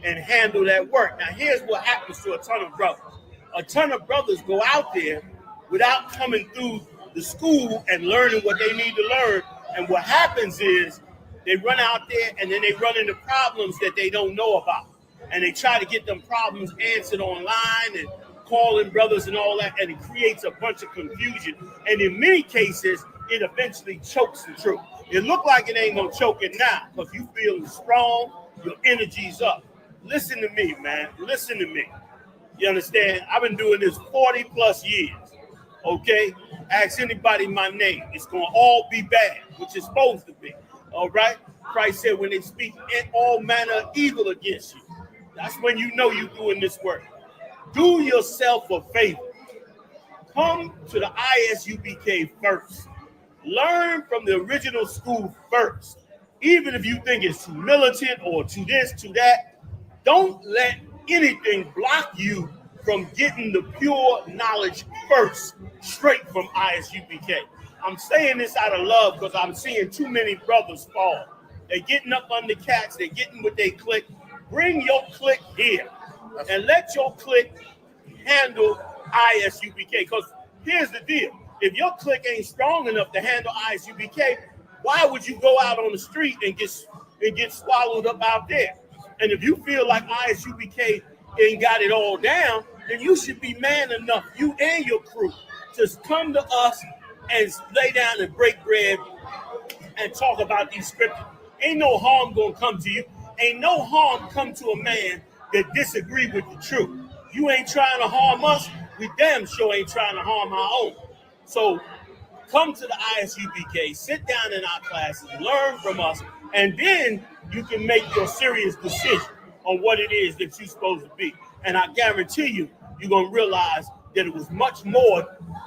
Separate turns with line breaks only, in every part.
and handle that work. Now, here's what happens to a ton of brothers. A ton of brothers go out there without coming through the school and learning what they need to learn. And what happens is they run out there and then they run into problems that they don't know about. And they try to get them problems answered online and calling brothers and all that, and it creates a bunch of confusion. And in many cases, it eventually chokes the truth. It look like it ain't gonna choke it now because you feeling strong, your energy's up. Listen to me, man. Listen to me. You understand? I've been doing this 40 plus years. Okay? Ask anybody my name. It's gonna all be bad, which it's supposed to be. All right? Christ said when they speak in all manner of evil against you, that's when you know you're doing this work. Do yourself a favor. Come to the ISUBK first. Learn from the original school first. Even if you think it's too militant or too this, too that, don't let anything block you from getting the pure knowledge first, straight from ISUBK. I'm saying this out of love because I'm seeing too many brothers fall. They're getting up on the cats. They're getting what they click. Bring your click here and let your click handle ISUBK. Because here's the deal. If your click ain't strong enough to handle ISUBK, why would you go out on the street and get swallowed up out there? And if you feel like ISUBK ain't got it all down, then you should be man enough, you and your crew, to come to us and lay down and break bread and talk about these scriptures. Ain't no harm gonna come to you. Ain't no harm come to a man that disagree with the truth. You ain't trying to harm us. We damn sure ain't trying to harm our own. So come to the ISUBK, sit down in our classes, learn from us, and then you can make your serious decision on what it is that you're supposed to be. And I guarantee you, you're going to realize that it was much more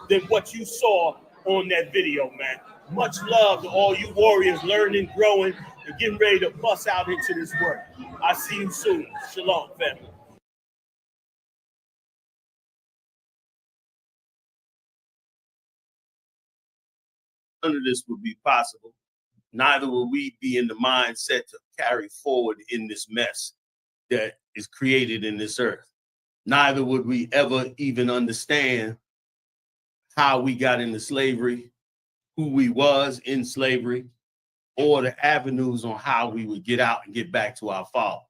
than what you saw on that video, man. Much love to all you warriors learning, growing, and getting ready to bust out into this work. I'll see you soon. Shalom, family. None of this would be possible. Neither will we be in the mindset to carry forward in this mess that is created in this earth. Neither would we ever even understand how we got into slavery, who we was in slavery, or the avenues on how we would get out and get back to our Father.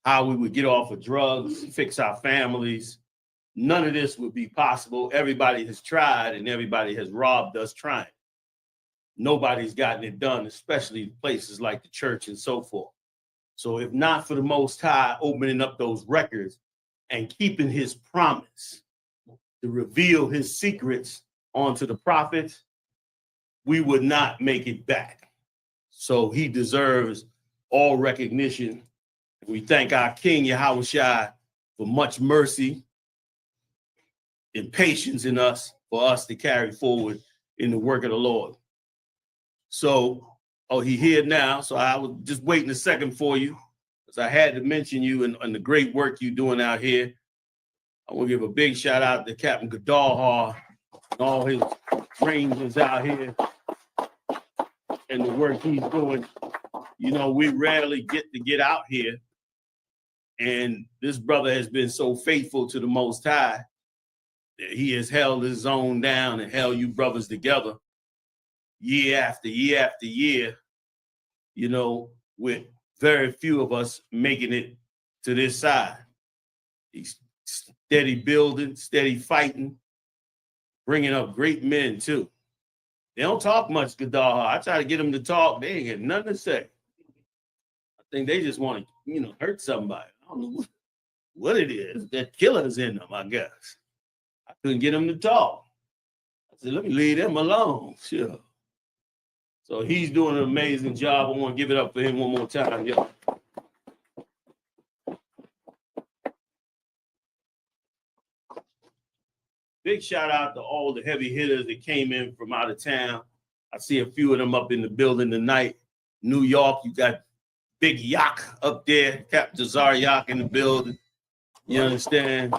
How we would get off of drugs, fix our families. None of this would be possible. Everybody has tried and everybody has robbed us trying. Nobody's gotten it done, especially places like the church and so forth. So if not for the Most High opening up those records and keeping his promise to reveal his secrets onto the prophets, we would not make it back. So he deserves all recognition. We thank our King Yahushua for much mercy and patience in us for us to carry forward in the work of the Lord. So, he here now. So I was just waiting a second for you because I had to mention you and the great work you're doing out here. I want to give a big shout out to Captain Gadalhar and all his rangers out here and the work he's doing. You know, we rarely get out here. And this brother has been so faithful to the Most High that he has held his own down and held you brothers together year after year after year, you know, with very few of us making it to this side. He's steady building, steady fighting, bringing up great men too. They don't talk much, Gadar. I try to get them to talk. They ain't got nothing to say. I think they just want to, hurt somebody. I don't know what it is. That killer's in them, I guess. I couldn't get them to talk. I said, let me leave them alone. Sure. So he's doing an amazing job. I want to give it up for him one more time, y'all. Big shout out to all the heavy hitters that came in from out of town. I see a few of them up in the building tonight. New York, you got Big Yak up there, Captain Jazar Yak in the building. You understand?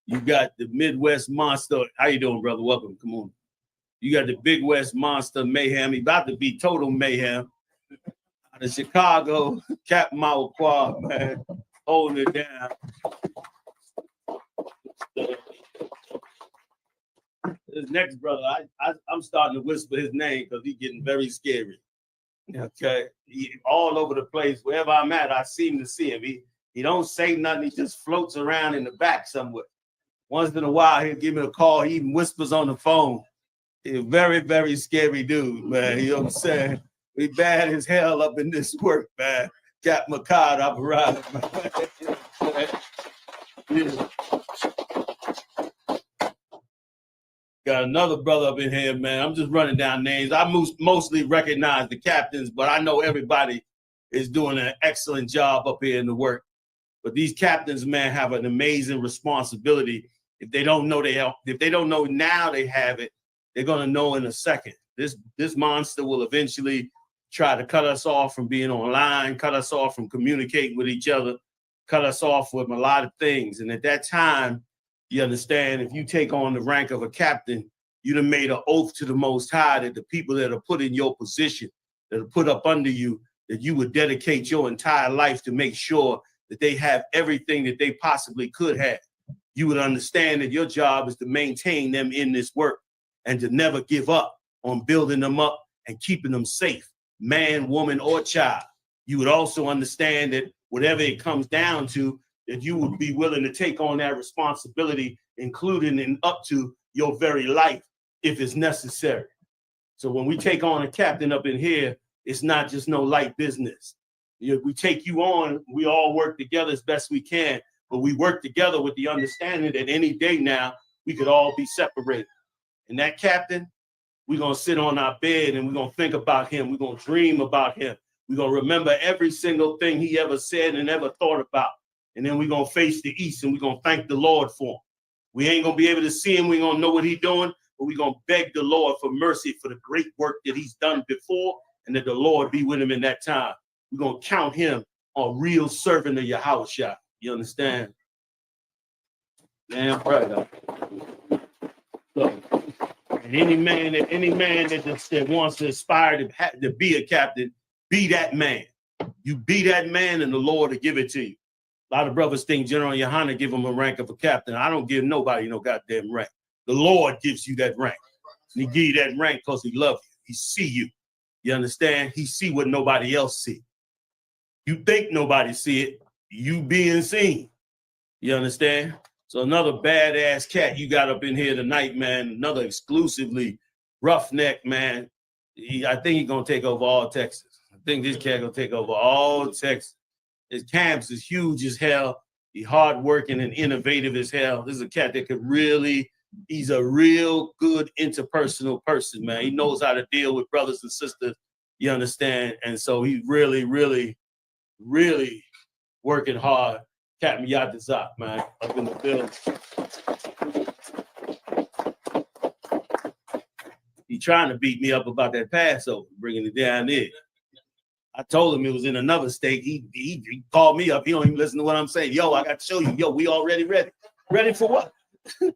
You got the Midwest Monster. How you doing, brother? Welcome. Come on. You got the Big West Monster Mayhem. He about to be total mayhem. Out of Chicago, Captain Mawakwa, man, holding it down. His next brother, I'm starting to whisper his name because he's getting very scary. Okay, he all over the place. Wherever I'm at, I seem to see him. He don't say nothing. He just floats around in the back somewhere. Once in a while, he'll give me a call. He even whispers on the phone. He's a very, very scary dude, man. You know what I'm saying? We bad as hell up in this work, man. Got Makad up around. Yeah. Got another brother up in here, man. I'm just running down names. I mostly recognize the captains, but I know everybody is doing an excellent job up here in the work. But these captains, man, have an amazing responsibility. If they don't know if they don't know now they have it, they're gonna know in a second. This monster will eventually try to cut us off from being online, cut us off from communicating with each other, cut us off with a lot of things. And at that time, you understand, if you take on the rank of a captain, you'd have made an oath to the Most High that the people that are put in your position, that are put up under you, that you would dedicate your entire life to make sure that they have everything that they possibly could have. You would understand that your job is to maintain them in this work and to never give up on building them up and keeping them safe, man, woman, or child. You would also understand that whatever it comes down to, that you would be willing to take on that responsibility, including and up to your very life if it's necessary. So when we take on a captain up in here, it's not just no light business. We take you on, we all work together as best we can, but we work together with the understanding that any day now, we could all be separated. And that captain, we're going to sit on our bed and we're going to think about him. We're going to dream about him. We're going to remember every single thing he ever said and ever thought about. And then we're going to face the east and we're going to thank the Lord for him. We ain't going to be able to see him. We're going to know what he's doing, but we're going to beg the Lord for mercy for the great work that he's done before and that the Lord be with him in that time. We're going to count him a real servant of Yahushua. You understand? Damn right. So, and any man that wants to aspire to be a captain, be that man. You be that man and the Lord will give it to you. A lot of brothers think General Yahanna give him a rank of a captain. I don't give nobody no goddamn rank. The Lord gives you that rank. And he give you that rank because he loves you. He see you. You understand? He see what nobody else see. You think nobody see it. You being seen. You understand? So another badass cat you got up in here tonight, man. Another exclusively roughneck, man. I think he's going to take over all Texas. I think this cat going to take over all Texas. His camps is huge as hell. He's hardworking and innovative as hell. This is a cat that could really, he's a real good interpersonal person, man. He knows how to deal with brothers and sisters, you understand? And so he's really, really, really working hard. Captain Yatazak, man, up in the building. He trying to beat me up about that Passover, bringing it down there. I told him it was in another state. He called me up. He don't even listen to what I'm saying. Yo, I got to show you. Yo, we already ready. Ready for what? We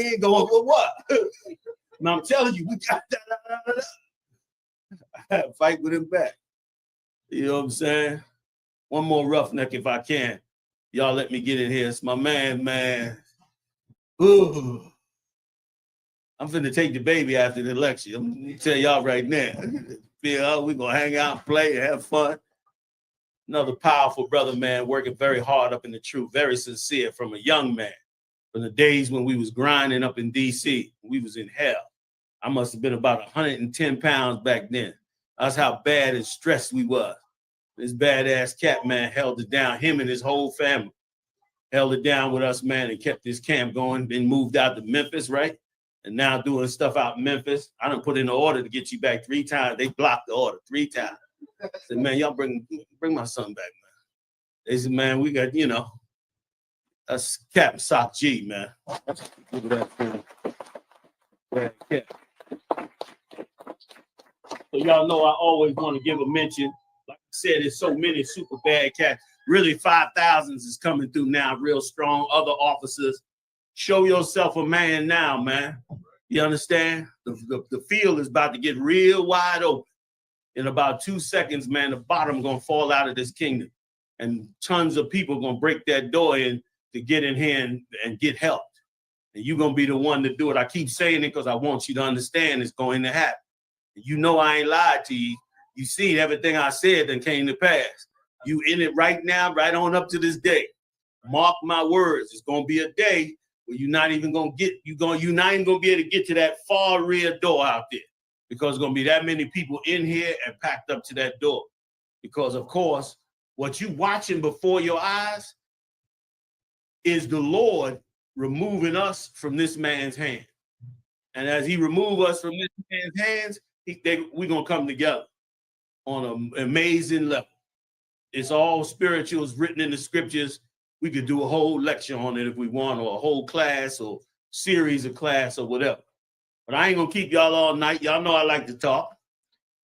ain't going for what? And I'm telling you, we got that. I had to fight with him back. You know what I'm saying? One more roughneck if I can. Y'all let me get in here. It's my man. Ooh. I'm finna take the baby after the election. I'm gonna tell y'all right now. We're gonna hang out, play, have fun. Another powerful brother, man, working very hard up in the truth, very sincere from a young man. From the days when we was grinding up in DC, we was in hell. I must have been about 110 pounds back then. That's how bad and stressed we was. This badass cat, man, held it down. Him and his whole family held it down with us, man, and kept this camp going. Then moved out to Memphis, right? And now doing stuff out in Memphis. I done put in an order to get you back 3 times. They blocked the order 3 times. I said, man, y'all bring my son back, man. They said, man, we got, that's Captain Sock G, man. Look at that thing. Yeah. So y'all know I always want to give a mention. Like I said, there's so many super bad cats. Really, 5,000s is coming through now, real strong. Other officers, show yourself a man now, man. You understand? The field is about to get real wide open. In about 2 seconds, man, the bottom going to fall out of this kingdom. And tons of people going to break that door in to get in here and get help. And you're going to be the one to do it. I keep saying it because I want you to understand it's going to happen. You know I ain't lied to you. You see everything I said that came to pass. You in it right now, right on up to this day. Mark my words. It's going to be a day where you're not even going to get, you're not even going to be able to get to that far rear door out there. Because there's going to be that many people in here and packed up to that door. Because, of course, what you watching before your eyes is the Lord removing us from this man's hand. And as he removes us from this man's hands, we're going to come together on an amazing level. It's all spiritual. It's written in the scriptures. We could do a whole lecture on it if we want, or a whole class or series of class or whatever. But I ain't going to keep y'all all night. Y'all know I like to talk.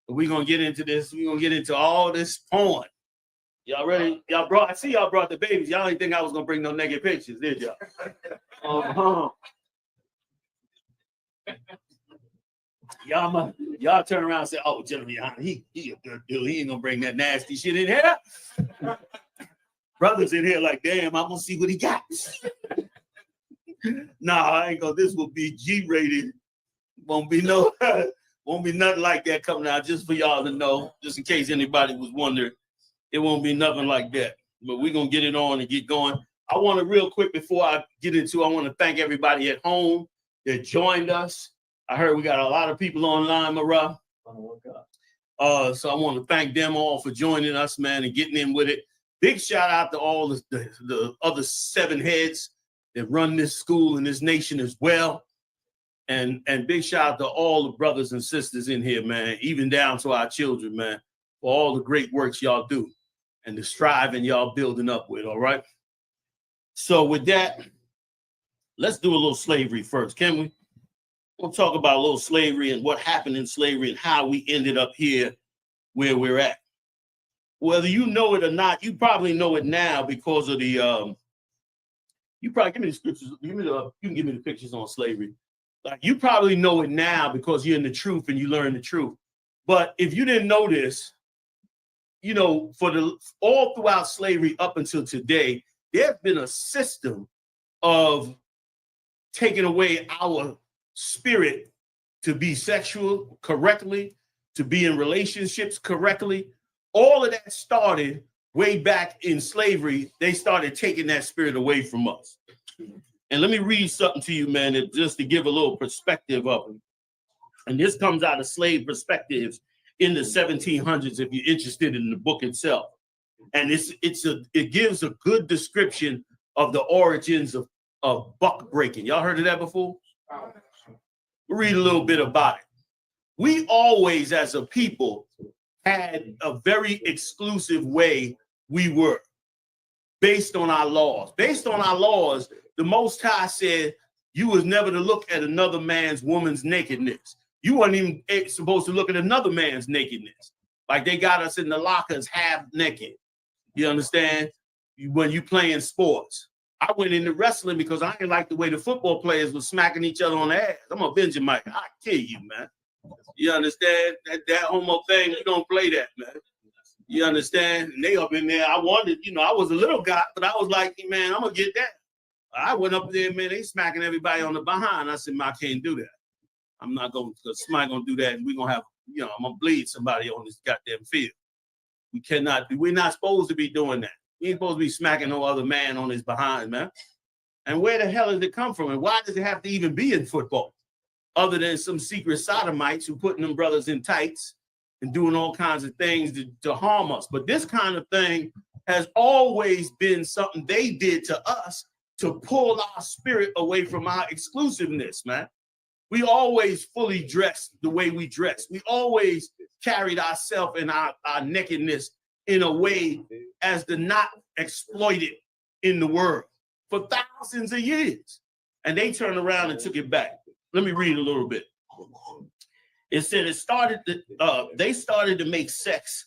But we're going to get into this. We're going to get into all this porn. Y'all ready? I see y'all brought the babies. Y'all didn't think I was going to bring no naked pictures, did y'all? Y'all turn around and say, oh, General Yahanna, he a good dude. He ain't going to bring that nasty shit in here. Brothers in here like, damn, I'm going to see what he got. Nah, I ain't going to. This will be G-rated. Won't be nothing like that coming out, just for y'all to know, just in case anybody was wondering. It won't be nothing like that. But we're going to get it on and get going. I want to real quick before I get into, I want to thank everybody at home that joined us. I heard we got a lot of people online, Marah. So I want to thank them all for joining us, man, and getting in with it. Big shout out to all the other 7 heads that run this school and this nation as well. And big shout out to all the brothers and sisters in here, man, even down to our children, man, for all the great works y'all do and the striving y'all building up with, all right? So with that, let's do a little slavery first, can we? We'll talk about a little slavery and what happened in slavery and how we ended up here where we're at. Whether you know it or not, you probably know it now because of the, you probably, give me the scriptures, you can give me the pictures on slavery. Like, you probably know it now because you're in the truth and you learn the truth. But if you didn't know this, you know, all throughout slavery up until today, there's been a system of taking away our spirit to be sexual correctly, to be in relationships correctly. All of that started way back in slavery. They started taking that spirit away from us. And let me read something to you, man, just to give a little perspective of it. And this comes out of slave perspectives in the 1700s, if you're interested in the book itself. And it gives a good description of the origins of buck breaking. Y'all heard of that before? We'll read a little bit about it. We always, as a people, had a very exclusive way we were, based on our laws. Based on our laws, the Most High said you was never to look at another woman's nakedness. You weren't even supposed to look at another man's nakedness. Like, they got us in the lockers half naked. You understand? When you playing sports. I went into wrestling because I didn't like the way the football players were smacking each other on the ass. I'm a Benjamin. I kill you, man. You understand? That homo thing, you don't play that, man. You understand? And they up in there. I wanted, I was a little guy, but I was like, man, I'm going to get that. I went up there, man, they smacking everybody on the behind. I said, man, I can't do that. I'm not going to, because somebody going to do that, and we're going to have, I'm going to bleed somebody on this goddamn field. We're not supposed to be doing that. We ain't supposed to be smacking no other man on his behind, man. And where the hell does it come from? And why does it have to even be in football? Other than some secret sodomites who putting them brothers in tights and doing all kinds of things to harm us. But this kind of thing has always been something they did to us to pull our spirit away from our exclusiveness, man. We always fully dressed the way we dress. We always carried ourselves and our nakedness in a way as the not exploited in the world for thousands of years. And they turned around and took it back. Let me read a little bit. It said they started to make sex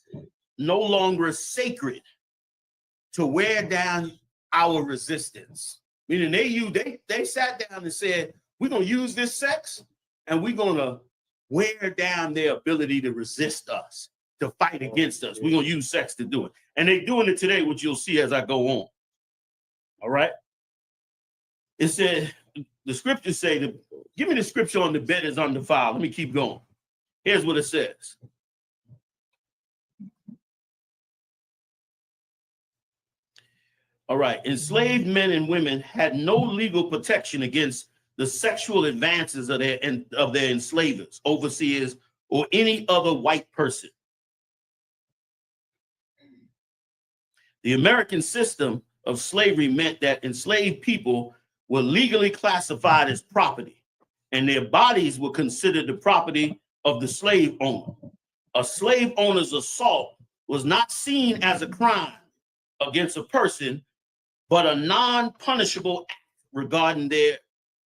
no longer sacred to wear down our resistance. Meaning they sat down and said, we're going to use this sex and we're going to wear down their ability to resist us, to fight against us. We're going to use sex to do it. And they're doing it today, which you'll see as I go on. All right? It said, the scriptures say, give me the scripture on the bed is undefiled. Let me keep going. Here's what it says. All right. Enslaved men and women had no legal protection against the sexual advances of their enslavers, overseers, or any other white person. The American system of slavery meant that enslaved people were legally classified as property, and their bodies were considered the property of the slave owner. A slave owner's assault was not seen as a crime against a person, but a non-punishable act regarding their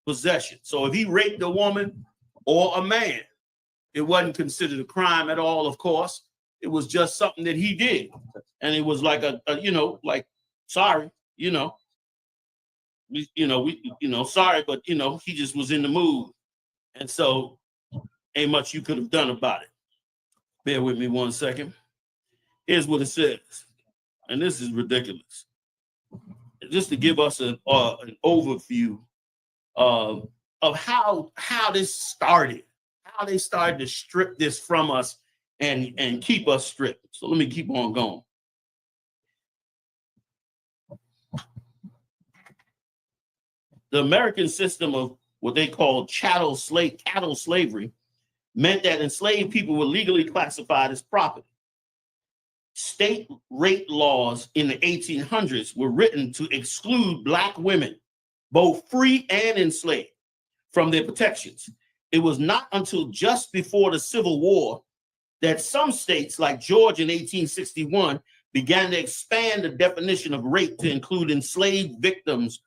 possession. So if he raped a woman or a man, it wasn't considered a crime at all, of course. It was just something that he did. And it was like sorry, sorry, but he just was in the mood. And so ain't much you could have done about it. Bear with me 1 second. Here's what it says. And this is ridiculous. Just to give us an overview of how this started, how they started to strip this from us and keep us stripped. So let me keep on going. The American system of what they call chattel slavery meant that enslaved people were legally classified as property. State rape laws in the 1800s were written to exclude Black women, both free and enslaved, from their protections. It was not until just before the Civil War that some states, like Georgia in 1861, began to expand the definition of rape to include enslaved victims,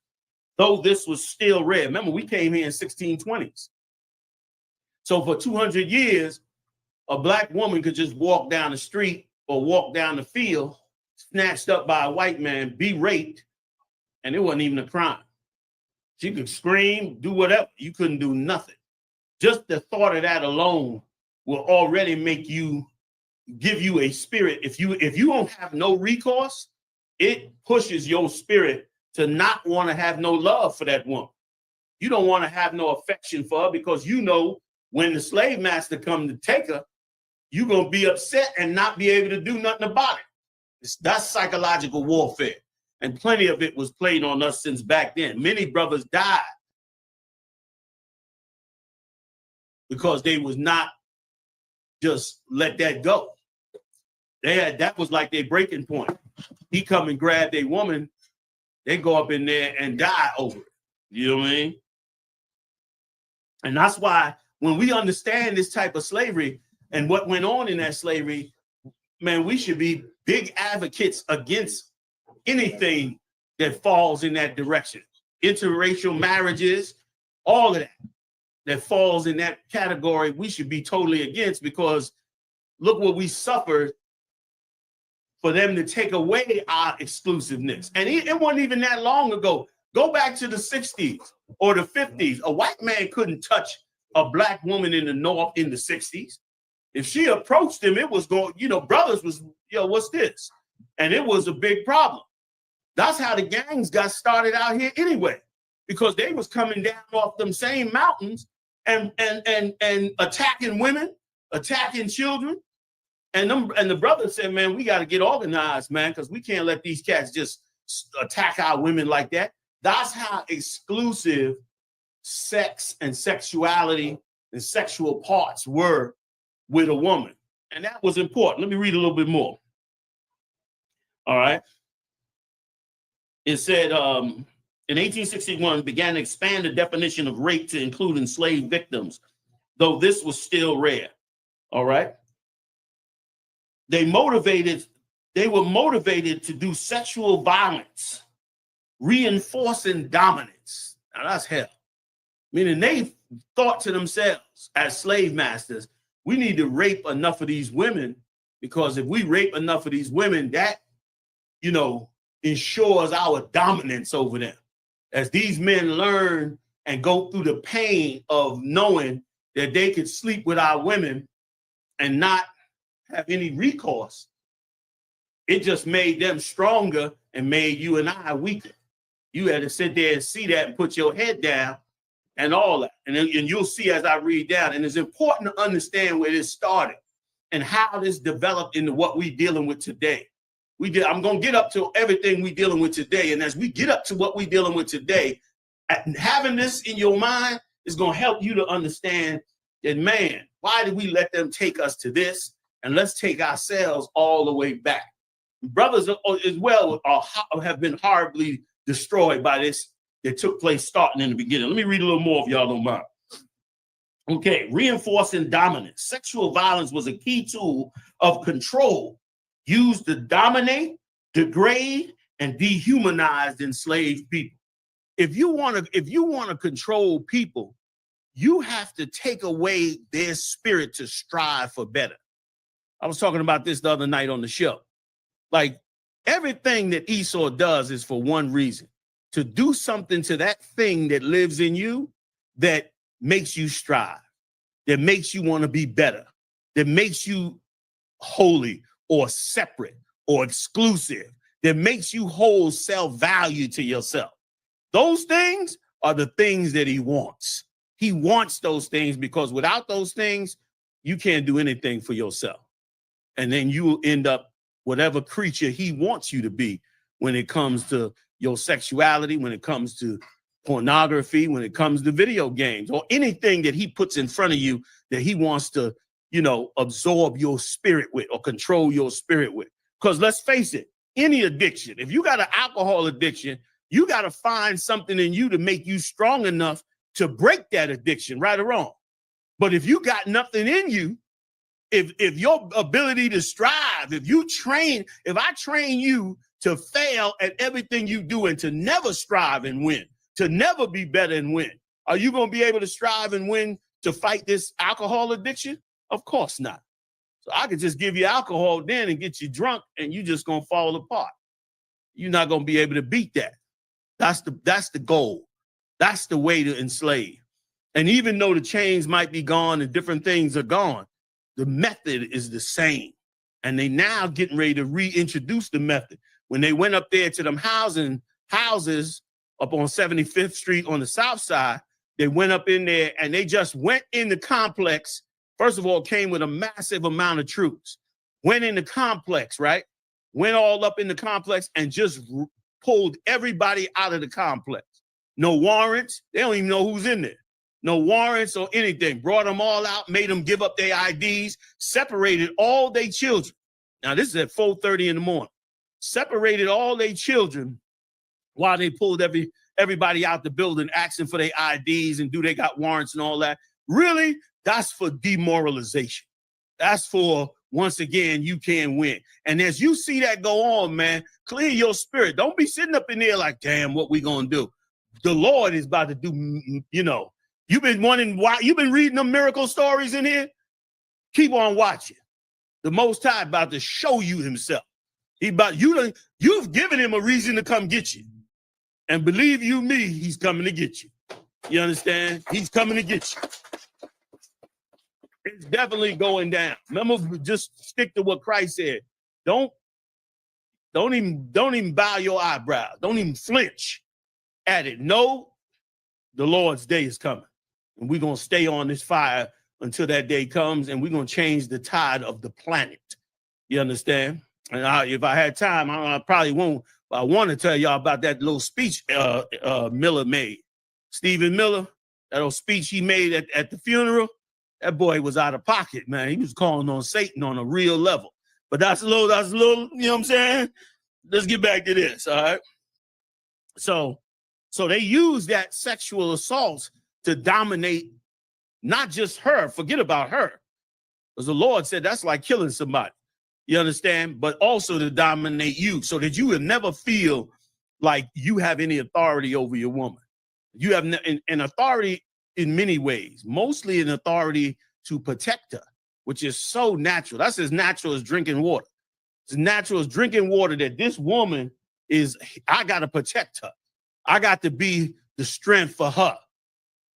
though this was still rare. Remember, we came here in 1620s. So for 200 years, a Black woman could just walk down the street or walk down the field, snatched up by a white man, be raped, and it wasn't even a crime. She could scream, do whatever. You couldn't do nothing. Just the thought of that alone will already give you a spirit. If you don't have no recourse, it pushes your spirit to not want to have no love for that woman. You don't want to have no affection for her because when the slave master come to take her, you're going to be upset and not be able to do nothing about it. That's psychological warfare. And plenty of it was played on us since back then. Many brothers died because they was not just let that go. That was like their breaking point. He come and grab a woman, they go up in there and die over it. You know what I mean? And that's why when we understand this type of slavery and what went on in that slavery, man, we should be big advocates against anything that falls in that direction. Interracial marriages, all of that falls in that category, we should be totally against, because look what we suffered for them to take away our exclusiveness. And it wasn't even that long ago. Go back to the 60s or the 50s. A white man couldn't touch a Black woman in the North in the 60s. If she approached him, it was going, brothers was, what's this? And it was a big problem. That's how the gangs got started out here anyway, because they was coming down off them same mountains and attacking women, attacking children. And the brother said, man, we got to get organized, man, because we can't let these cats just attack our women like that. That's how exclusive sex and sexuality and sexual parts were with a woman. And that was important. Let me read a little bit more. All right. It said, in 1861, began to expand the definition of rape to include enslaved victims, though this was still rare. All right. They were motivated to do sexual violence, reinforcing dominance. Now that's hell. Meaning they thought to themselves as slave masters, we need to rape enough of these women, because if we rape enough of these women, that, ensures our dominance over them. As these men learn and go through the pain of knowing that they could sleep with our women and not have any recourse, it just made them stronger and made you and I weaker. You had to sit there and see that and put your head down and all that. And you'll see as I read down. And it's important to understand where this started and how this developed into what we're dealing with today. I'm going to get up to everything we're dealing with today. And as we get up to what we're dealing with today, having this in your mind is going to help you to understand that, man, why did we let them take us to this? And let's take ourselves all the way back. Brothers as well have been horribly destroyed by this that took place starting in the beginning. Let me read a little more if y'all don't mind. Okay, reinforcing dominance. Sexual violence was a key tool of control used to dominate, degrade, and dehumanize enslaved people. If you want to control people, you have to take away their spirit to strive for better. I was talking about this the other night on the show. Like, everything that Esau does is for one reason: to do something to that thing that lives in you that makes you strive, that makes you want to be better, that makes you holy or separate or exclusive, that makes you hold self-value to yourself. Those things are the things that he wants. He wants those things because without those things, you can't do anything for yourself. And then you will end up whatever creature he wants you to be when it comes to your sexuality, when it comes to pornography, when it comes to video games, or anything that he puts in front of you that he wants to, absorb your spirit with or control your spirit with. Because let's face it, any addiction, if you got an alcohol addiction, you got to find something in you to make you strong enough to break that addiction, right or wrong. But if you got nothing in you, if your ability to strive, if I train you to fail at everything you do and to never strive and win, to never be better and win, are you going to be able to strive and win to fight this alcohol addiction? Of course not. So I could just give you alcohol then and get you drunk and you just going to fall apart. You're not going to be able to beat that. That's the goal. That's the way to enslave. And even though the chains might be gone and different things are gone, the method is the same. And they now getting ready to reintroduce the method. When they went up there to them houses up on 75th Street on the south side, they went up in there and they just went in the complex. First of all, came with a massive amount of troops. Went in the complex, right? Went all up in the complex and just pulled everybody out of the complex. No warrants. They don't even know who's in there. No warrants or anything. Brought them all out, made them give up their IDs, separated all their children. Now, this is at 4:30 in the morning. Separated all their children while they pulled everybody out the building, asking for their IDs and do they got warrants and all that. Really, that's for demoralization. That's for, once again, you can't win. And as you see that go on, man, clear your spirit. Don't be sitting up in there like, damn, what we gonna do? The Lord is about to do, You've been reading the miracle stories in here? Keep on watching. The Most High about to show you himself. You've given him a reason to come get you. And believe you me, he's coming to get you. You understand? He's coming to get you. It's definitely going down. Remember, just stick to what Christ said. Don't even bow your eyebrows. Don't even flinch at it. No, the Lord's day is coming. And we're going to stay on this fire until that day comes, and we're going to change the tide of the planet. You understand? And if I had time, I probably won't. But I want to tell y'all about that little speech Miller made. Stephen Miller, that little speech he made at the funeral. That boy was out of pocket, man. He was calling on Satan on a real level. But that's a little, you know what I'm saying? Let's get back to this, all right? So they use that sexual assault to dominate not just her, forget about her. Because the Lord said that's like killing somebody. You understand? But also to dominate you so that you will never feel like you have any authority over your woman. You have an authority in many ways, mostly an authority to protect her, which is so natural. That's as natural as drinking water. It's natural as drinking water that this woman I got to protect her. I got to be the strength for her.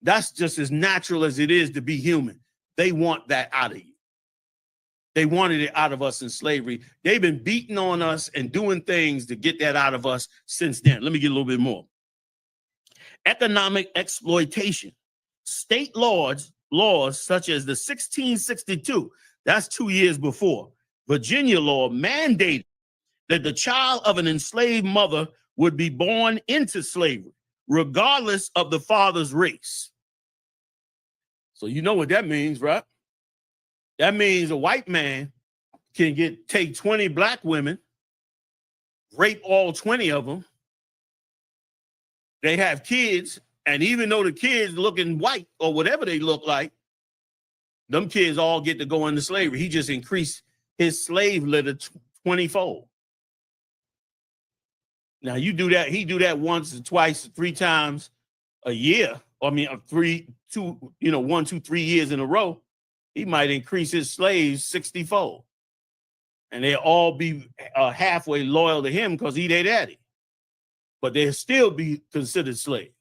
That's just as natural as it is to be human. They want that out of you. They wanted it out of us in slavery. They've been beating on us and doing things to get that out of us since then. Let me get a little bit more. Economic exploitation. State laws such as the 1662, that's 2 years before, Virginia law mandated that the child of an enslaved mother would be born into slavery, regardless of the father's race. So you know what that means, right? That means a white man can take 20 black women, rape all 20 of them. They have kids, and even though the kids looking white or whatever they look like, them kids all get to go into slavery. He just increased his slave litter 20-fold. Now you do that, he do that once or twice, 3 times a year. I mean, 1, 2, 3 years in a row. He might increase his slaves 60-fold. And they'll all be halfway loyal to him because he their daddy. But they'll still be considered slaves.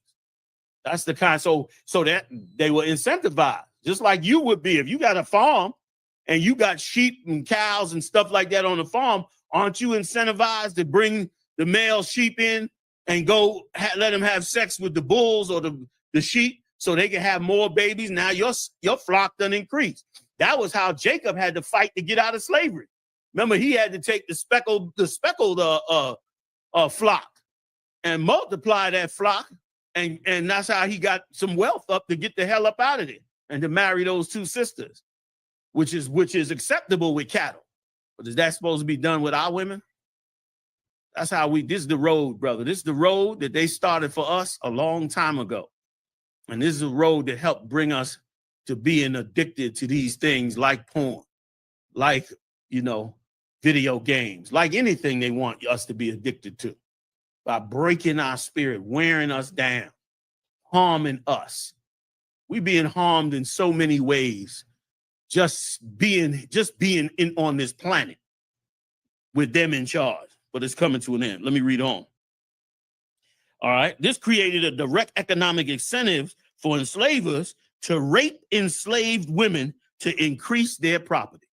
That's the kind, so that they were incentivized, just like you would be. If you got a farm and you got sheep and cows and stuff like that on the farm, aren't you incentivized to bring the male sheep in and go let them have sex with the bulls or the sheep so they can have more babies? Now your flock done increased. That was how Jacob had to fight to get out of slavery. Remember, he had to take the speckled flock and multiply that flock, and that's how he got some wealth up to get the hell up out of it and to marry those 2 sisters, which is acceptable with cattle. But is that supposed to be done with our women? That's how this is the road, brother. This is the road that they started for us a long time ago. And this is a road that helped bring us to being addicted to these things like porn, like, video games, like anything they want us to be addicted to, by breaking our spirit, wearing us down, harming us. We being harmed in so many ways, just being in on this planet with them in charge. But it's coming to an end. Let me read on. All right. This created a direct economic incentive for enslavers to rape enslaved women to increase their property.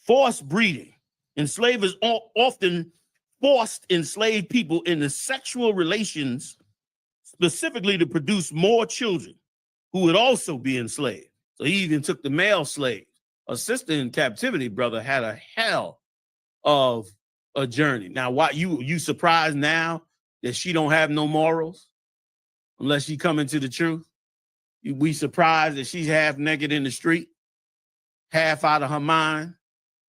Forced breeding. Enslavers often forced enslaved people into sexual relations, specifically to produce more children who would also be enslaved. So he even took the male slave. A sister in captivity, brother, had a hell of a journey. Now, why you surprised now that she don't have no morals unless she come into the truth? We surprised that she's half naked in the street, half out of her mind.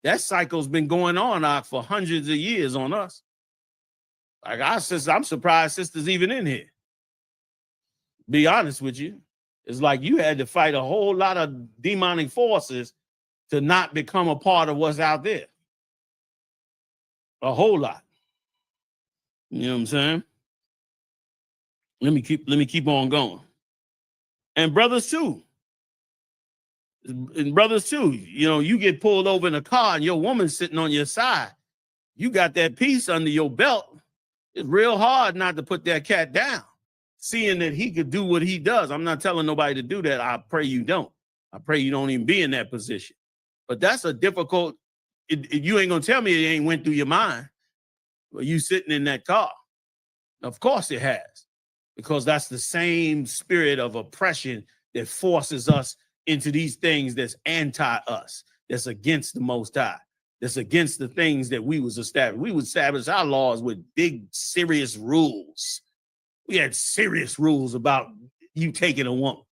That cycle's been going on for hundreds of years on us. Like I'm surprised sister's even in here. Be honest with you. It's like you had to fight a whole lot of demonic forces to not become a part of what's out there. A whole lot. You know what I'm saying? Let me keep on going. And brothers too. You get pulled over in a car and your woman's sitting on your side. You got that piece under your belt. It's real hard not to put that cat down, seeing that he could do what he does. I'm not telling nobody to do that. I pray you don't. I pray you don't even be in that position. But that's a difficult. You ain't gonna tell me it ain't went through your mind. Well, you sitting in that car. Of course it has, because that's the same spirit of oppression that forces us into these things that's anti-us, that's against the Most High, that's against the things that we was established. We would establish our laws with big, serious rules. We had serious rules about you taking a woman.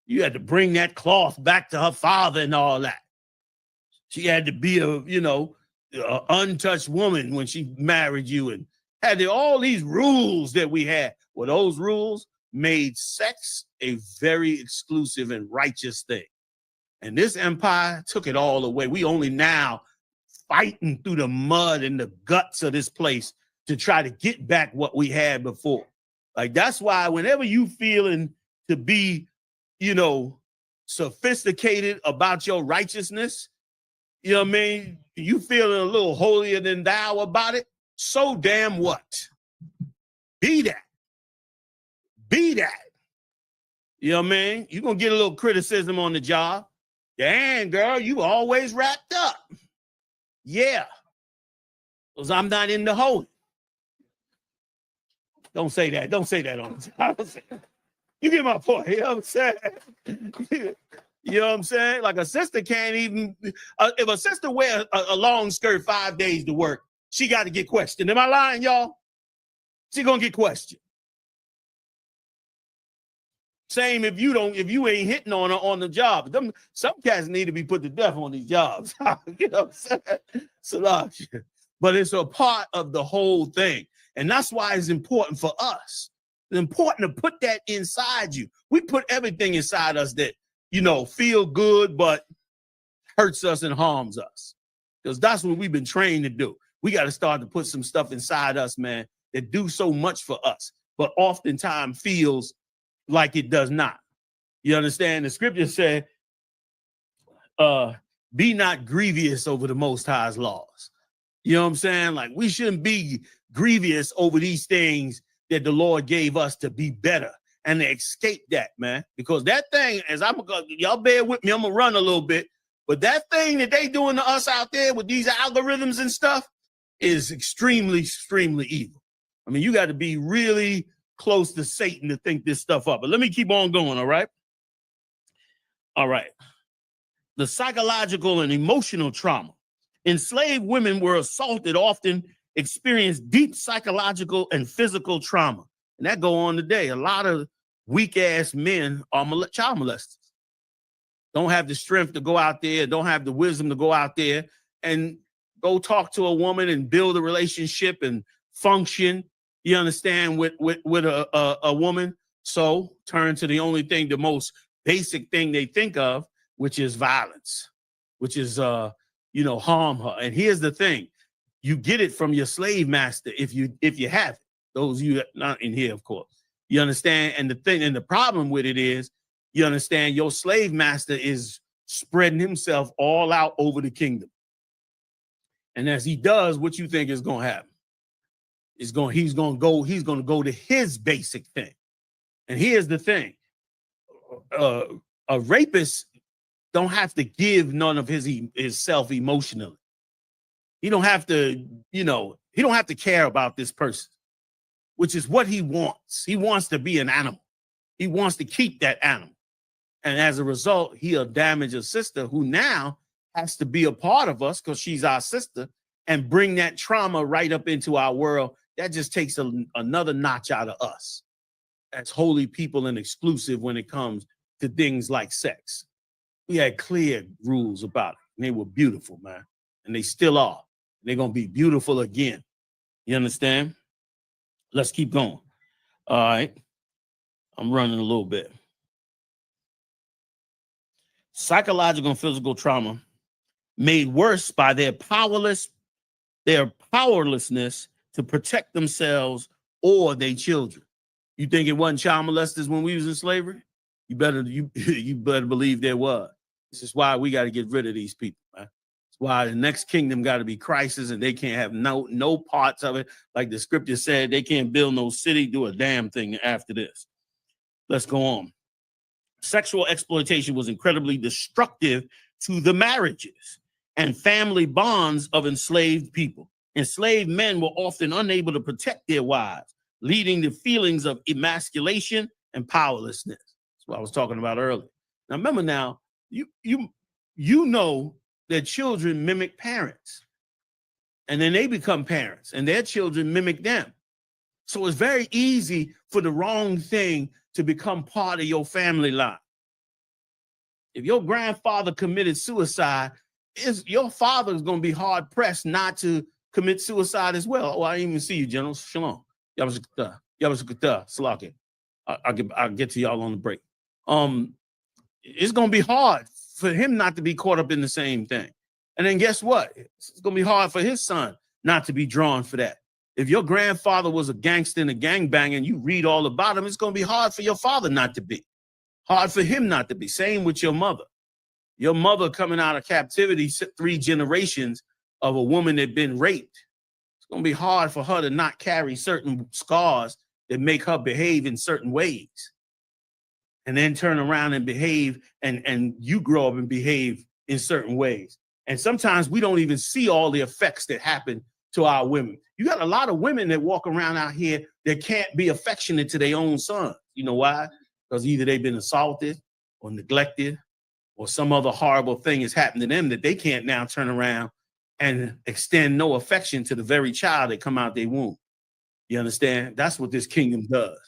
You had to bring that cloth back to her father and all that. She had to be a untouched woman when she married you, and had all these rules that we had. Well, those rules made sex a very exclusive and righteous thing. And this empire took it all away. We only now fighting through the mud and the guts of this place to try to get back what we had before. Like, that's why whenever you feeling to be, sophisticated about your righteousness, you know what I mean? You feeling a little holier than thou about it? So damn what? Be that. be that. You know what I mean? You're going to get a little criticism on the job. Dang, girl, you always wrapped up. Yeah. Because I'm not in the hole. Don't say that. Don't say that on the job. You get my point. You know what I'm saying? You know what I'm saying? Like a sister can't even, if a sister wears a long skirt 5 days to work, she got to get questioned. Am I lying, y'all? She going to get questioned. Same if you ain't hitting on her on the job. Some cats need to be put to death on these jobs. You know what I'm saying? But it's a part of the whole thing. And that's why it's important for us. It's important to put that inside you. We put everything inside us that, you know, feel good, but hurts us and harms us. Because that's what we've been trained to do. We got to start to put some stuff inside us, man, that do so much for us, but oftentimes feels like it does not. You understand? The scripture said, be not grievous over the Most High's laws. You know what I'm saying? Like, we shouldn't be grievous over these things that the Lord gave us to be better and to escape that, man. Because that thing, y'all bear with me, I'm gonna run a little bit, but that thing that they doing to us out there with these algorithms and stuff is extremely, extremely evil. I mean, you got to be really close to Satan to think this stuff up. But let me keep on going, all right? All right. The psychological and emotional trauma. Enslaved women were assaulted, often experienced deep psychological and physical trauma. And that go on today. A lot of weak-ass men are child molesters. Don't have the strength to go out there, don't have the wisdom to go out there and go talk to a woman and build a relationship and function, you understand, with a woman. So turn to the only thing, the most basic thing they think of, which is violence, which is, harm her. And here's the thing. You get it from your slave master if you have it. Those of you not in here, of course. You understand? And the problem with it is, you understand, your slave master is spreading himself all out over the kingdom. And as he does, what you think is going to happen? He's going to go to his basic thing. And here's the thing. A rapist don't have to give none of his self emotionally. He don't have to, he don't have to care about this person, which is what he wants. He wants to be an animal. He wants to keep that animal. And as a result, he'll damage a sister who now has to be a part of us because she's our sister and bring that trauma right up into our world. That just takes another notch out of us as holy people and exclusive when it comes to things like sex. We had clear rules about it. And they were beautiful, man. And they still are. They're going to be beautiful again. You understand? Let's keep going. All right. I'm running a little bit. Psychological and physical trauma made worse by their powerlessness to protect themselves or their children. You think it wasn't child molesters when we was in slavery? You better believe there was. This is why we got to get rid of these people, man. It's why the next kingdom got to be crisis, and they can't have no parts of it. Like the scripture said, they can't build no city, do a damn thing after this. Let's go on. Sexual exploitation was incredibly destructive to the marriages and family bonds of enslaved people. Enslaved men were often unable to protect their wives, leading to feelings of emasculation and powerlessness. That's what I was talking about earlier. Now, remember now, you know that children mimic parents, and then they become parents, and their children mimic them. So it's very easy for the wrong thing to become part of your family line. If your grandfather committed suicide, your father is going to be hard pressed not to commit suicide as well. Oh, I didn't even see you, General. Shalom. Salaki. I'll get to y'all on the break. It's going to be hard for him not to be caught up in the same thing. And then guess what? It's going to be hard for his son not to be drawn for that. If your grandfather was a gangster and a gangbanger and you read all about him, it's going to be hard for your father not to be. Hard for him not to be. Same with your mother. Your mother coming out of captivity, 3 generations of a woman that been raped. It's going to be hard for her to not carry certain scars that make her behave in certain ways, and then turn around and behave, and you grow up and behave in certain ways. And sometimes we don't even see all the effects that happen to our women. You got a lot of women that walk around out here that can't be affectionate to their own sons. You know why? Because either they've been assaulted or neglected, or some other horrible thing has happened to them that they can't now turn around and extend no affection to the very child that come out their womb. You understand? That's what this kingdom does.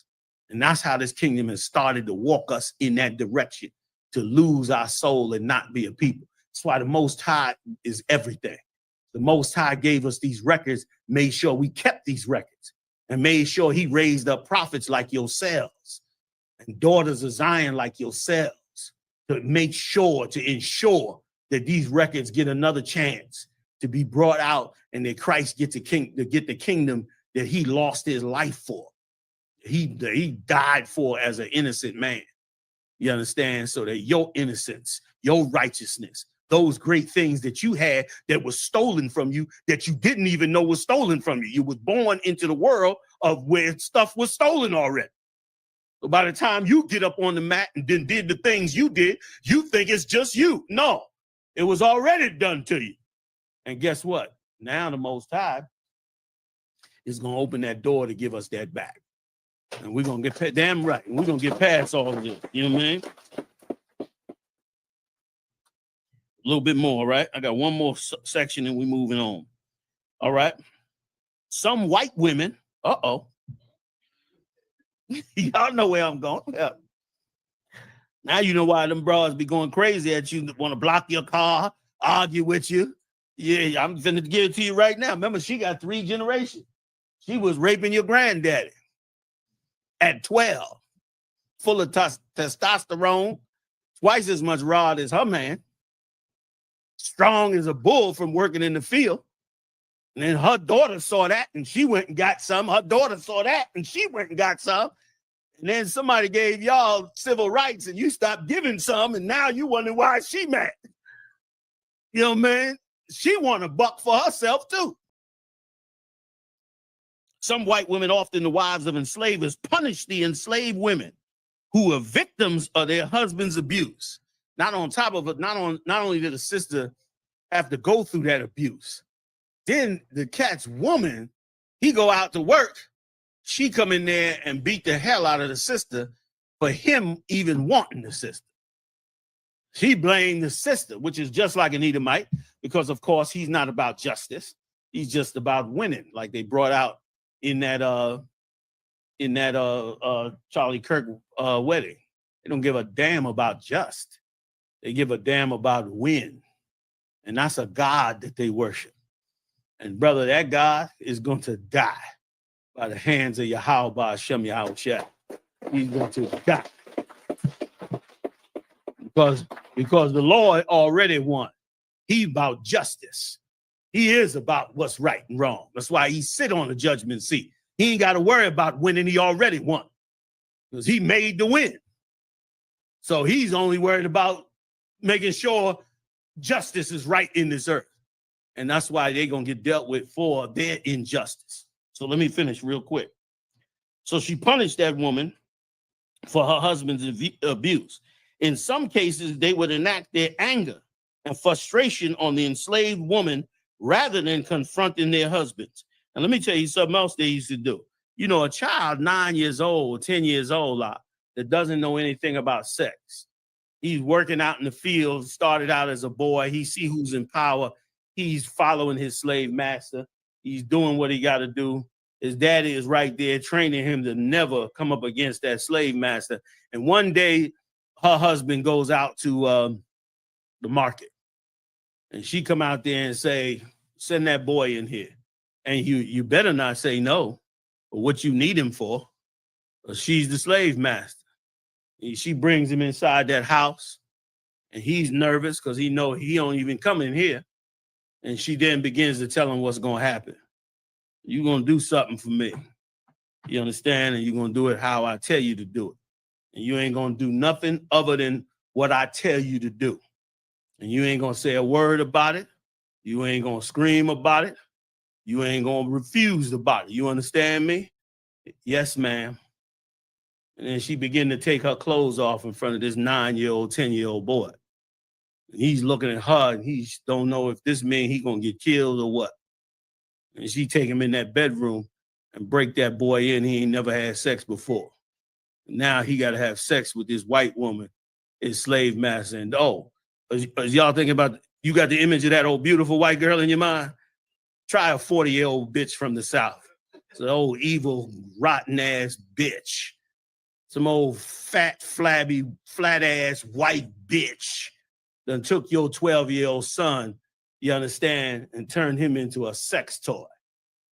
And that's how this kingdom has started to walk us in that direction, to lose our soul and not be a people. That's why the Most High is everything. The Most High gave us these records, made sure we kept these records, and made sure he raised up prophets like yourselves and daughters of Zion like yourselves to make sure, to ensure that these records get another chance to be brought out and that Christ gets to get the kingdom that he lost his life for. He died for as an innocent man. You understand? So that your innocence, your righteousness, those great things that you had that was stolen from you, that you didn't even know was stolen from you. You was born into the world of where stuff was stolen already. So by the time you get up on the mat and then did the things you did, you think it's just you. No, it was already done to you. And guess what? Now the Most High is going to open that door to give us that back. And we're going to get damn right. And we're going to get past all of this. You know what I mean? A little bit more, right? I got one more section and we're moving on. All right. Some white women, y'all know where I'm going. Yeah. Now you know why them bras be going crazy at you, want to block your car, argue with you. Yeah, I'm finna give it to you right now. Remember, she got 3 generations. She was raping your granddaddy at 12, full of testosterone, twice as much rod as her man, strong as a bull from working in the field. And then her daughter saw that and she went and got some. Her daughter saw that and she went and got some. And then somebody gave y'all civil rights and you stopped giving some, and now you wonder why she mad. You know, man, she want a buck for herself too. Some white women, often the wives of enslavers, punish the enslaved women who are victims of their husband's abuse. Not on top of it, not only did the sister have to go through that abuse, then the cat's woman, he go out to work, she come in there and beat the hell out of the sister for him even wanting the sister. She blamed the sister, which is just like an Edomite, because of course he's not about justice. He's just about winning, like they brought out in that Charlie Kirk wedding. They don't give a damn about just. They give a damn about win. And that's a God that they worship. And brother, that God is going to die by the hands of Yahweh Ba'ashem Yahushua. He's going to die. Because the Lord already won. He's about justice. He is about what's right and wrong. That's why he sit on the judgment seat. He ain't got to worry about winning. He already won because he made the win. So he's only worried about making sure justice is right in this earth. And that's why they're going to get dealt with for their injustice. So let me finish real quick. So she punished that woman for her husband's abuse. In some cases, they would enact their anger and frustration on the enslaved woman rather than confronting their husbands. And let me tell you something else they used to do. You know, a child 9 years old, 10 years old, that doesn't know anything about sex. He's working out in the field, started out as a boy. He see who's in power. He's following his slave master. He's doing what he got to do. His daddy is right there training him to never come up against that slave master. And one day, her husband goes out to the market. And she come out there and say, send that boy in here. And you better not say no for what you need him for. She's the slave master. She brings him inside that house. And he's nervous because he know he don't even come in here. And she then begins to tell him what's going to happen. You're going to do something for me. You understand? And you're going to do it how I tell you to do it. And you ain't going to do nothing other than what I tell you to do. And you ain't going to say a word about it. You ain't going to scream about it. You ain't going to refuse about it. You understand me? Yes, ma'am. And then she began to take her clothes off in front of this 9-year-old, 10-year-old boy. And he's looking at her and he don't know if this man he gonna get killed or what. And she take him in that bedroom and break that boy in. He ain't never had sex before. Now he got to have sex with this white woman, his slave master. And as y'all thinking about, you got the image of that old beautiful white girl in your mind? Try a 40-year-old bitch from the South. It's an old evil, rotten ass bitch. Some old fat, flabby, flat ass white bitch done took your 12-year-old son, you understand, and turned him into a sex toy.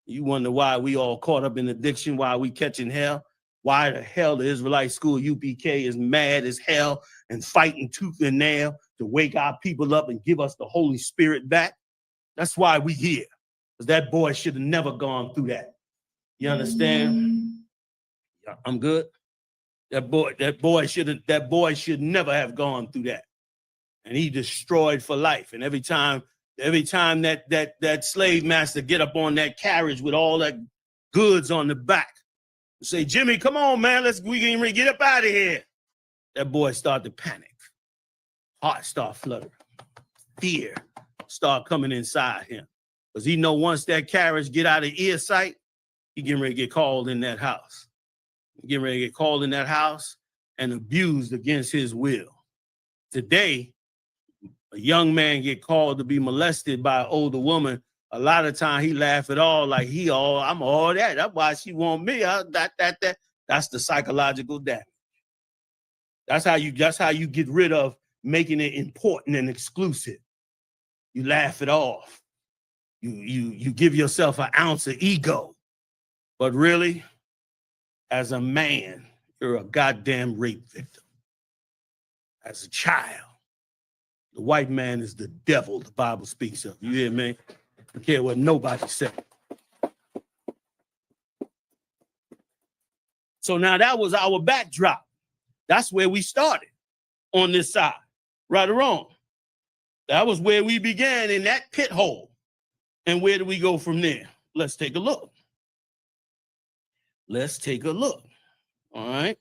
You wonder why we all caught up in addiction, why we catching hell, why the hell the Israelite school UPK is mad as hell and fighting tooth and nail to wake our people up and give us the Holy Spirit back. That's why we here, because that boy should have never gone through that. You understand? Yeah, I'm good. That boy should never have gone through that. And he destroyed for life. And every time that slave master get up on that carriage with all that goods on the back, say, Jimmy, come on, man, we can get up out of here. That boy start to panic. Heart start fluttering. Fear start coming inside him. Because he know once that carriage get out of ear sight, he getting ready to get called in that house. Getting ready to get called in that house and abused against his will. Today, a young man get called to be molested by an older woman. A lot of time he laugh at all like I'm all that. That's why she want me. That. That's the psychological damage. That's how you get rid of making it important and exclusive. You laugh it off. You give yourself an ounce of ego. But really, as a man, you're a goddamn rape victim. As a child, the white man is the devil the Bible speaks of. You hear me? I don't care what nobody said. So now that was our backdrop. That's where we started on this side, right or wrong. That was where we began, in that pit hole. And where do we go from there? Let's take a look. Let's take a look. All right.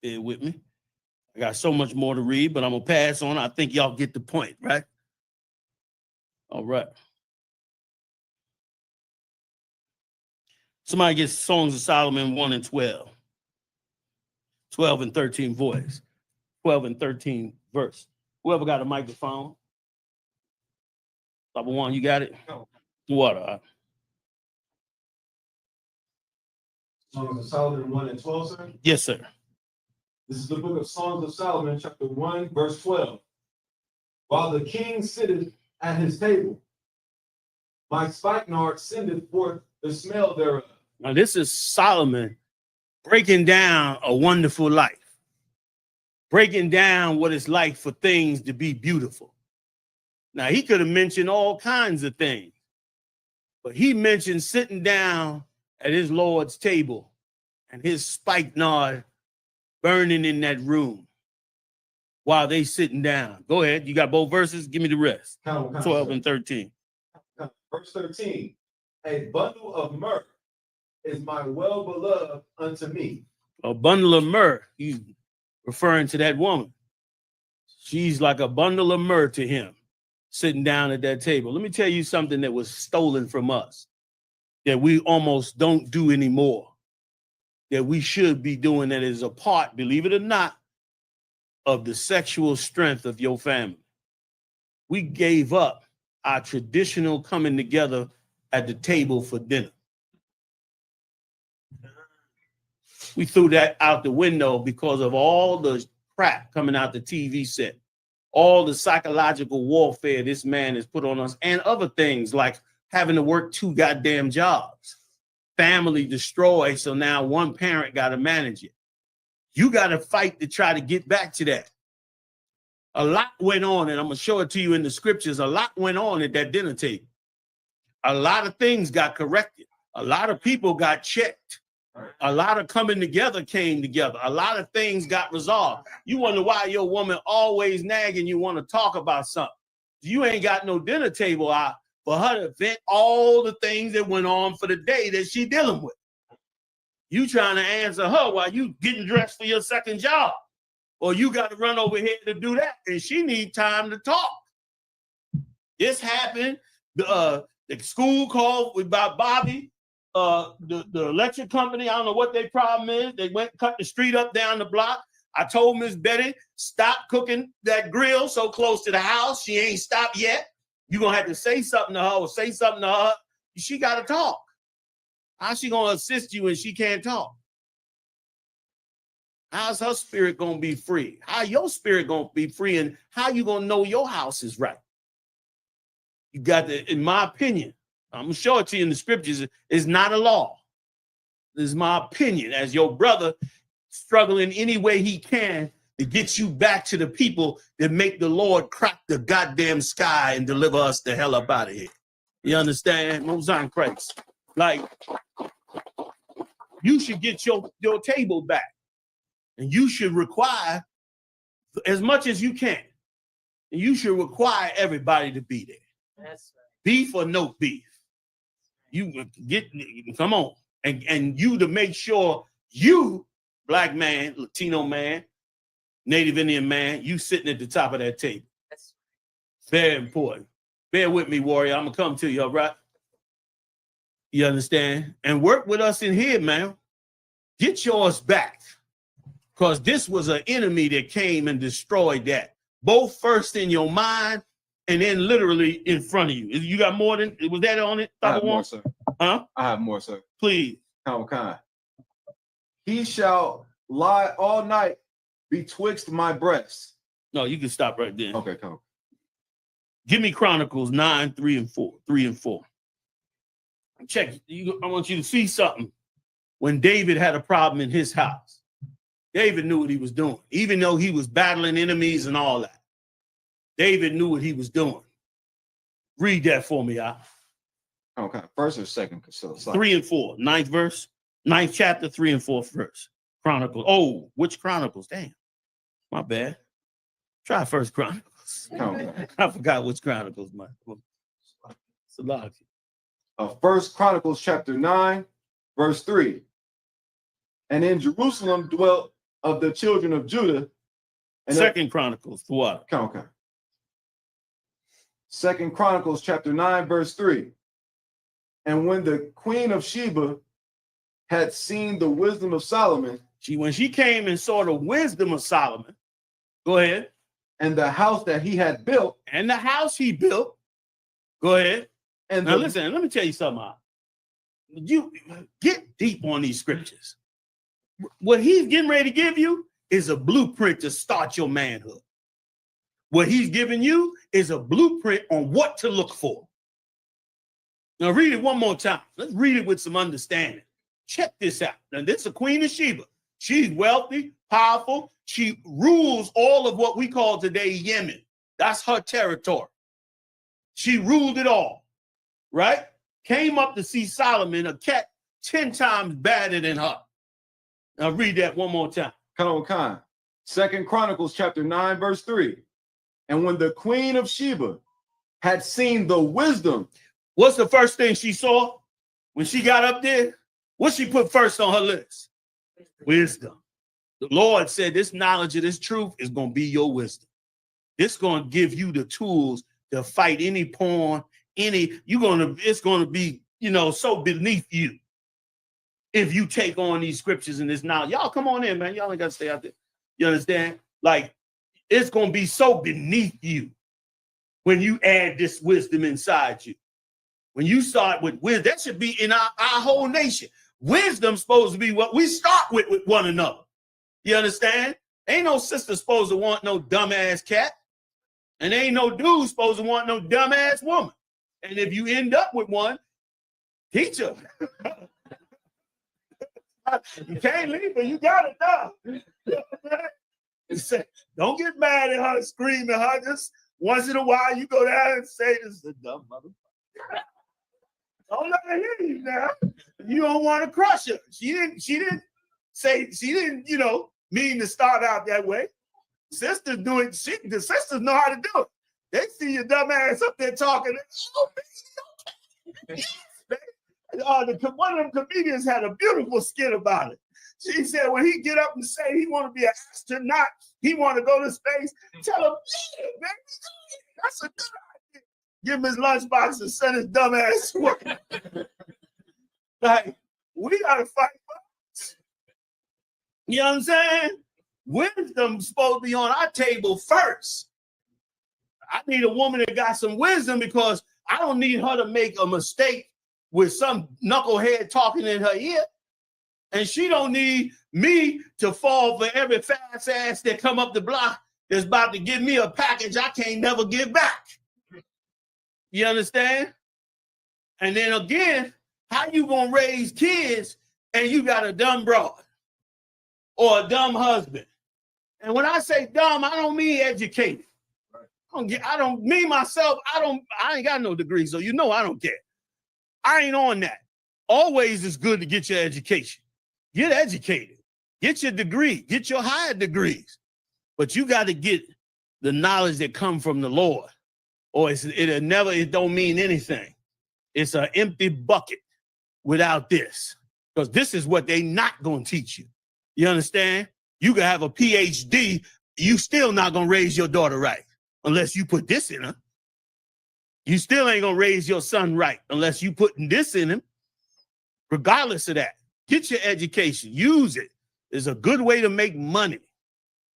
Bear with me. I got so much more to read, but I'm going to pass on. I think y'all get the point, right? All right. Somebody gets Songs of Solomon 1 and 12. 12 and 13 voice. 12 and 13 verse. Whoever got a microphone. Number one, you got it?
No.
What?
Songs of Solomon 1 and 12, sir?
Yes, sir.
This is the book of Songs of Solomon, chapter 1, verse 12. While the king sitteth at his table, my spikenard sendeth forth the smell thereof.
Now, this is Solomon breaking down a wonderful life, breaking down what it's like for things to be beautiful. Now, he could have mentioned all kinds of things, but he mentioned sitting down at his Lord's table and his spikenard burning in that room while they sitting down. Go ahead. You got both verses. Give me the rest. 12 and 13.
Verse 13. A bundle of myrrh is my well-beloved unto me.
A bundle of myrrh. He's referring to that woman. She's like a bundle of myrrh to him, sitting down at that table. Let me tell you something that was stolen from us, that we almost don't do anymore, that we should be doing, that is a part, believe it or not, of the sexual strength of your family. We gave up our traditional coming together at the table for dinner. We threw that out the window because of all the crap coming out the TV set, all the psychological warfare this man has put on us, and other things like having to work 2 goddamn jobs. Family destroyed, so now one parent got to manage it. You got to fight to try to get back to that. A lot went on, and I'm going to show it to you in the scriptures. A lot went on at that dinner table. A lot of things got corrected. A lot of people got checked. A lot of coming together came together. A lot of things got resolved. You wonder why your woman always nagging you want to talk about something. You ain't got no dinner table out for her to vent all the things that went on for the day that she dealing with. You trying to answer her while you getting dressed for your second job. Or you got to run over here to do that. And she need time to talk. This happened. The school called about Bobby. The electric company, I don't know what their problem is. They went cut the street up down the block. I told Miss Betty, stop cooking that grill so close to the house. She ain't stopped yet. You're going to have to say something to her or say something to her. She got to talk. How's she going to assist you when she can't talk? How's her spirit going to be free? How your spirit going to be free? And how you going to know your house is right? You got to, in my opinion, I'm going to show it to you in the scriptures. It's not a law. This is my opinion as your brother struggling any way he can to get you back to the people that make the Lord crack the goddamn sky and deliver us the hell up out of here. You understand? Most on Christ. Like, you should get your table back. And you should require as much as you can. And you should require everybody to be there.
That's right.
Beef or no beef. You come on. And you to make sure you, black man, Latino man, Native Indian man, you sitting at the top of that table.
That's
very important. Bear with me, warrior. I'm going to come to you, all right? You understand? And work with us in here, man. Get yours back. Because this was an enemy that came and destroyed that. Both first in your mind and then literally in front of you. You got more than, was that on it?
I have more, sir.
Huh?
I have more, sir.
Please.
Kind. He shall lie all night betwixt my breasts.
No, you can stop right there.
Okay, come on.
Give me Chronicles 9, 3 and 4. 3 and 4. Check. I want you to see something. When David had a problem in his house, David knew what he was doing, even though he was battling enemies and all that. David knew what he was doing. Read that for me, y'all.
Okay, first or second? So
3 and 4, 9th verse, 9th chapter, 3 and 4th verse. Chronicles. Oh, which Chronicles? Damn, my bad. Try First Chronicles.
Okay.
I forgot which Chronicles, man. It's a lot of you.
First Chronicles chapter 9, verse 3. And in Jerusalem dwelt of the children of Judah. And
Second Chronicles, what?
Okay. Second Chronicles chapter 9, verse 3. And when the queen of Sheba had seen the wisdom of Solomon,
when she came and saw the wisdom of Solomon, go ahead.
And the house that he had built.
And the house he built. Go ahead.
And
now listen, let me tell you something. You get deep on these scriptures. What he's getting ready to give you is a blueprint to start your manhood. What he's giving you is a blueprint on what to look for. Now read it one more time. Let's read it with some understanding. Check this out. Now this is a Queen of Sheba. She's wealthy, powerful. She rules all of what we call today Yemen. That's her territory. She ruled it all, right? Came up to see Solomon, a cat 10 times badder than her. Now read that one more time.
Kind. Second Chronicles chapter 9, verse 3. And when the queen of Sheba had seen the wisdom.
What's the first thing she saw when she got up there? What she put first on her list? Wisdom. The Lord said this knowledge of this truth is going to be your wisdom. It's going to give you the tools to fight any porn, it's going to be, so beneath you. If you take on these scriptures and this knowledge, y'all come on in, man. Y'all ain't got to stay out there. You understand? Like, it's going to be so beneath you when you add this wisdom inside you. When you start with wisdom, that should be in our whole nation. Wisdom's supposed to be what we start with one another. You understand? Ain't no sister supposed to want no dumbass cat. And ain't no dude supposed to want no dumbass woman. And if you end up with one, teach her. You can't leave her. You got it now. Don't get mad at her, scream at her. Just once in a while, you go down and say, "This is a dumb motherfucker." Don't let her hear you now. You don't want to crush her. She didn't mean to start out that way. Sisters do it. The sisters know how to do it. They see your dumb ass up there talking. One of them comedians had a beautiful skit about it. She said when he get up and say he want to be an astronaut, he want to go to space, tell him, yeah, baby, that's a good idea. Give him his lunchbox and send his dumb ass to work. Like, we gotta fight for us. You know what I'm saying? Wisdom's supposed to be on our table first. I need a woman that got some wisdom because I don't need her to make a mistake with some knucklehead talking in her ear. And she don't need me to fall for every fast ass that come up the block that's about to give me a package I can't never give back. You understand? And then again, how you gonna raise kids and you got a dumb broad or a dumb husband? And when I say dumb, I don't mean educated. I ain't got no degree, so you know I don't care. I ain't on that. Always is good to get your education. Get educated. Get your degree. Get your higher degrees. But you got to get the knowledge that come from the Lord. Or it don't mean anything. It's an empty bucket without this. Because this is what they not going to teach you. You understand? You can have a PhD, you still not going to raise your daughter right unless you put this in her. You still ain't going to raise your son right unless you putting this in him. Regardless of that, get your education. Use it. It's a good way to make money.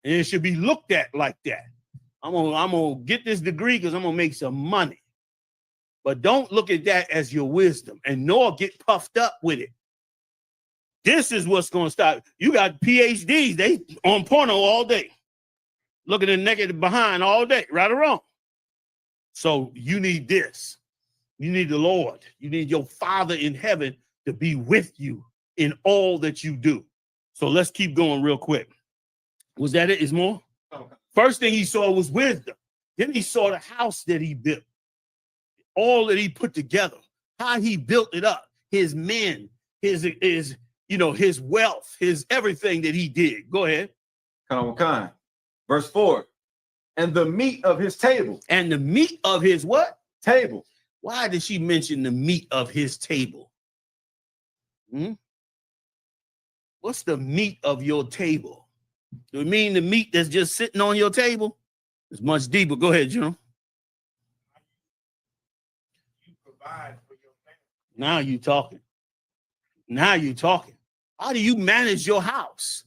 And it should be looked at like that. I'm gonna get this degree because I'm going to make some money. But don't look at that as your wisdom and nor get puffed up with it. This is what's going to stop. You got PhDs, they on porno all day. Looking at naked behind all day, right or wrong. So you need this. You need the Lord. You need your Father in heaven to be with you in all that you do. So let's keep going real quick. Was that it? Is more? Okay. First thing he saw was wisdom. Then he saw the house that he built. All that he put together. How he built it up. His men, his wealth, his everything that he did. Go ahead.
Kind. Verse 4. And the meat of his table.
And the meat of his what?
Table.
Why did she mention the meat of his table? What's the meat of your table? Do it mean the meat that's just sitting on your table? It's much deeper. Go ahead, Jim.
You provide for your family.
Now you talking. Now you talking. How do you manage your house?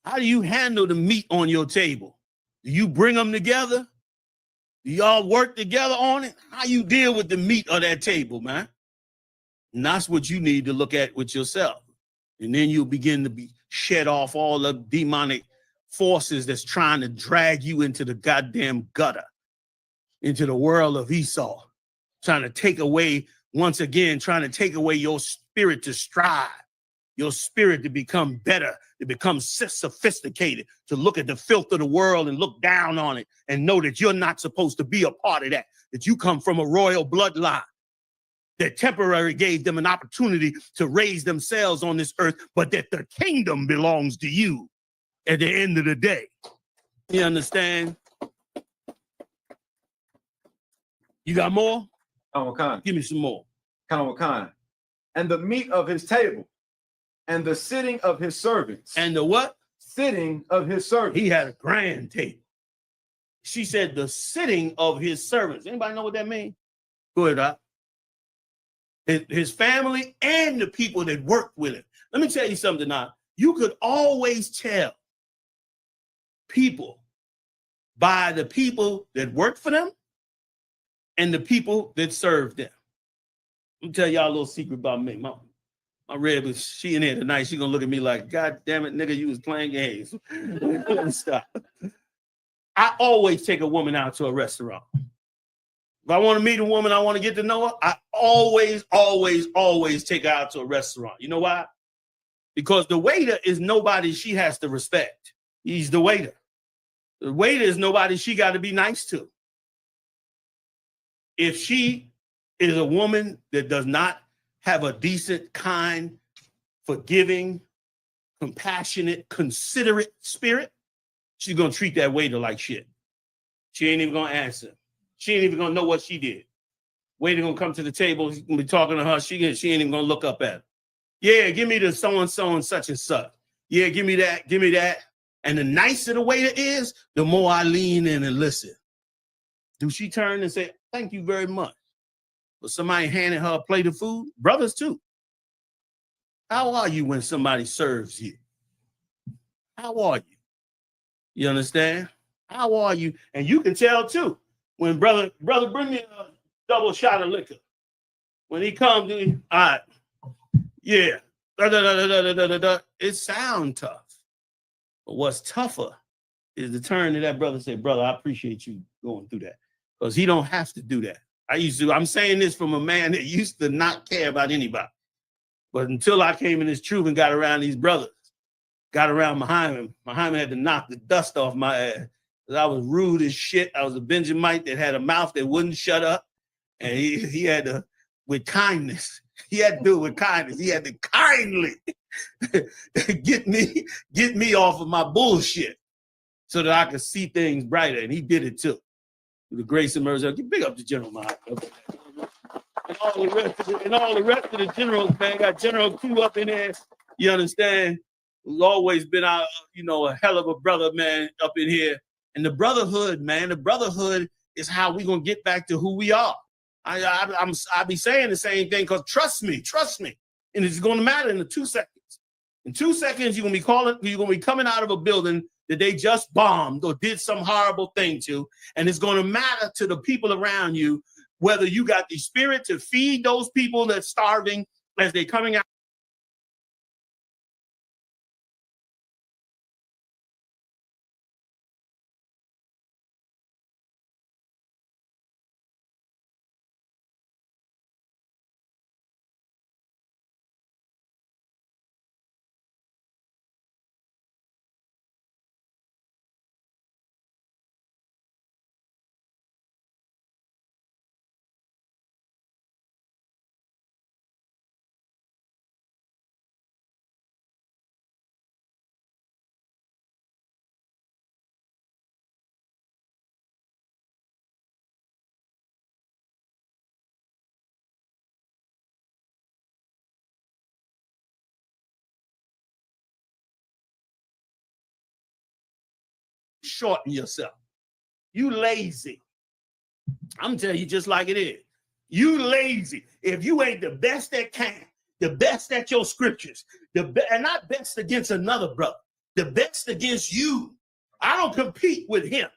How do you handle the meat on your table? Do you bring them together? Do y'all work together on it? How you deal with the meat of that table, man? And that's what you need to look at with yourself. And then you'll begin to be shed off all the demonic forces that's trying to drag you into the goddamn gutter, into the world of Esau, trying to take away, once again, trying to take away your spirit to strive, your spirit to become better, to become sophisticated, to look at the filth of the world and look down on it and know that you're not supposed to be a part of that, that you come from a royal bloodline that temporarily gave them an opportunity to raise themselves on this earth, but that the kingdom belongs to you at the end of the day. You understand? You got more? Give me some more.
And the meat of his table, and the sitting of his servants.
And the what?
Sitting of his servants.
He had a grand table. She said the sitting of his servants. Anybody know what that means? Go ahead, Doc. His family and the people that worked with him. Let me tell you something now. You could always tell people by the people that worked for them and the people that served them. Let me tell y'all a little secret about me. My red was she in here tonight. She gonna look at me like, God damn it, nigga, you was playing games. Stop. I always take a woman out to a restaurant. If I want to meet a woman, I want to get to know her, I always take her out to a restaurant. You know why? Because the waiter is nobody she has to respect. He's the waiter. The waiter is nobody she got to be nice to. If she is a woman that does not have a decent, kind, forgiving, compassionate, considerate spirit, she's going to treat that waiter like shit. She ain't even going to answer. She ain't even going to know what she did. Waiter gonna come to the table. He's gonna be talking to her. She ain't even gonna look up at him. Yeah, give me the so-and-so and such and such. Yeah, give me that, give me that. And the nicer the waiter is, the more I lean in and listen. Do she turn and say, thank you very much? Or somebody handing her a plate of food? Brothers too. How are you when somebody serves you? How are you? You understand? How are you? And you can tell too. When brother, bring me a double shot of liquor. When he comes, all right, yeah. It sounds tough. But what's tougher is the turn to that brother and say, brother, I appreciate you going through that. Because he don't have to do that. I'm saying this from a man that used to not care about anybody. But until I came in this truth and got around these brothers, got around Muhammad had to knock the dust off my ass. I was rude as shit. I was a Benjamite that had a mouth that wouldn't shut up. And he had to, with kindness, he had to do it with kindness. He had to kindly get me off of my bullshit so that I could see things brighter. And he did it too. With the grace of mercy. Big up the general, Muhammad. And all the rest of the generals, man, got General Q up in there. You understand? Who's always been a hell of a brother, man, up in here. And the brotherhood, man, the brotherhood is how we gonna get back to who we are. I be saying the same thing because trust me, and it's gonna matter in the 2 seconds. In 2 seconds, you're gonna be coming out of a building that they just bombed or did some horrible thing to, and it's gonna matter to the people around you whether you got the spirit to feed those people that's starving as they're coming out. Shorten yourself. You lazy. I'm telling you just like it is. You lazy. If you ain't the best at camp, the best at your scriptures, and not best against another brother, the best against you. I don't compete with him.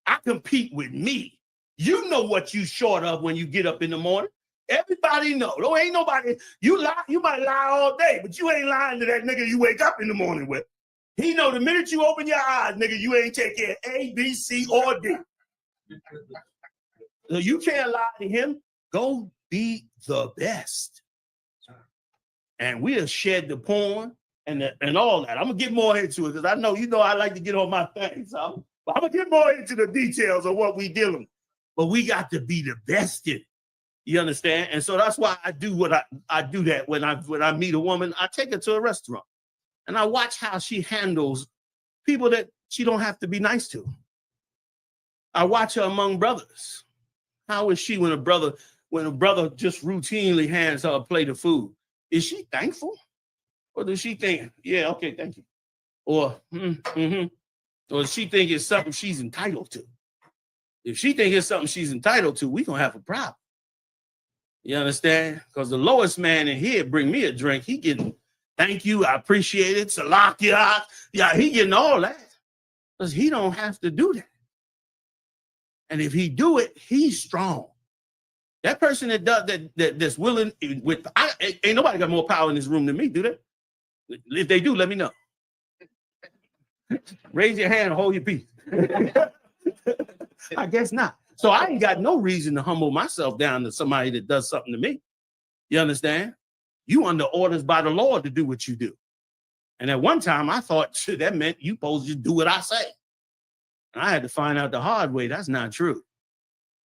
I compete with me. You know what you short of when you get up in the morning. Everybody know. There ain't nobody. You lie. You might lie all day, but you ain't lying to that nigga you wake up in the morning with. He know the minute you open your eyes, nigga, you ain't taking A, B, C, or D. So you can't lie to him. Go be the best. And we'll shed the porn and all that. I'm going to get more into it because I know, I like to get on my things. So I'm going to get more into the details of what we dealing with. But we got to be the best in it. You understand? And so that's why I do what I do that when I meet a woman, I take her to a restaurant. And I watch how she handles people that she don't have to be nice to. I watch her among brothers. How is she when a brother just routinely hands her a plate of food? Is she thankful? Or does she think, yeah, okay, thank you? Or, or does she think it's something she's entitled to? If she think it's something she's entitled to, we're going to have a problem. You understand? Because the lowest man in here bring me a drink. He getting, thank you, I appreciate it, salakia. Yeah, he getting all that. Because he don't have to do that. And if he do it, he's strong. That person that does that's willing ain't nobody got more power in this room than me, do they? If they do, let me know. Raise your hand and hold your peace. I guess not. So I ain't got no reason to humble myself down to somebody that does something to me. You understand? You under orders by the Lord to do what you do. And at one time I thought that meant you supposed to do what I say. And I had to find out the hard way. That's not true.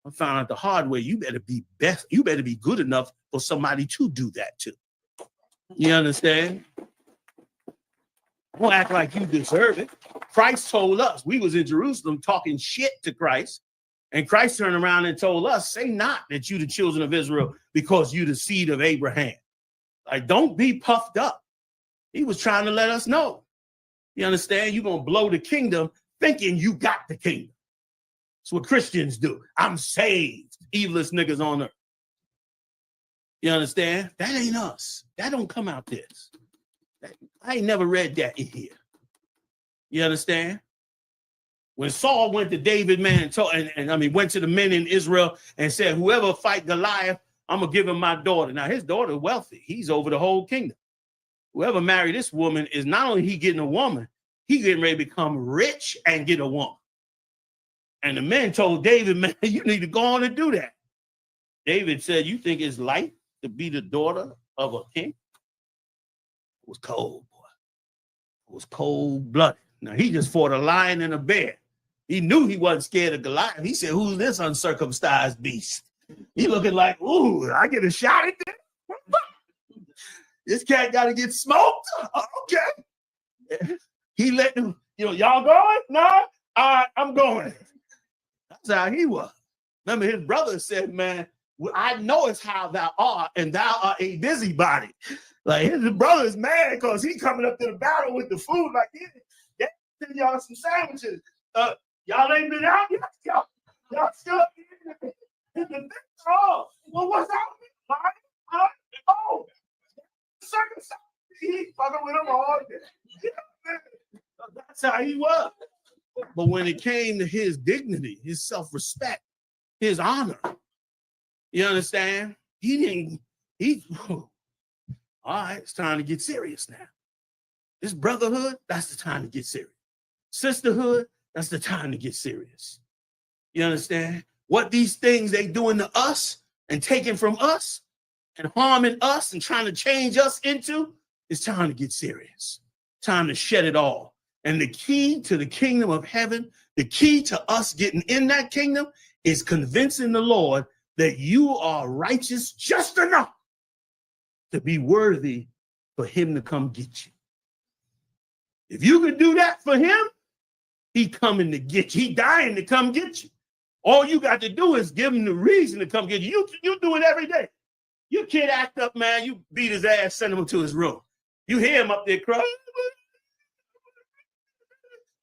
I found out the hard way. You better be best. You better be good enough for somebody to do that too. You understand? Don't act like you deserve it. Christ told us. We was in Jerusalem talking shit to Christ. And Christ turned around and told us, say not that you the children of Israel because you the seed of Abraham. Like, don't be puffed up. He was trying to let us know. You understand? You're going to blow the kingdom thinking you got the kingdom. That's what Christians do. I'm saved. Evilest niggas on earth. You understand? That ain't us. That don't come out this. I ain't never read that in here. You understand? When Saul went to David, man, went to the men in Israel and said, whoever fight Goliath, I'm going to give him my daughter. Now, his daughter is wealthy. He's over the whole kingdom. Whoever married this woman is not only he getting a woman, he getting ready to become rich and get a woman. And the men told David, man, you need to go on and do that. David said, you think it's light to be the daughter of a king? It was cold, boy. It was cold-blooded. Now, he just fought a lion and a bear. He knew he wasn't scared of Goliath. He said, who's this uncircumcised beast? He looking like, ooh, I get a shot at this? This cat got to get smoked? Okay. He let them, y'all going? No? All right, I'm going. That's how he was. Remember, his brother said, man, I know it's how thou art, and thou art a busybody. Like, his brother is mad because he coming up to the battle with the food like this. Send y'all some sandwiches. Y'all ain't been out yet. Y'all still in the oh, well, what's out? Oh, circumcised. He fucking with him all day. That's how he was. But when it came to his dignity, his self-respect, his honor, you understand? All right, it's time to get serious now. This brotherhood, that's the time to get serious. Sisterhood, that's the time to get serious. You understand? What these things they doing to us and taking from us and harming us and trying to change us into, it's time to get serious. Time to shed it all. And the key to the kingdom of heaven, the key to us getting in that kingdom is convincing the Lord that you are righteous just enough to be worthy for him to come get you. If you could do that for him, he coming to get you. He dying to come get you. All you got to do is give him the reason to come get you. You do it every day. Your kid act up, man. You beat his ass, send him to his room. You hear him up there crying.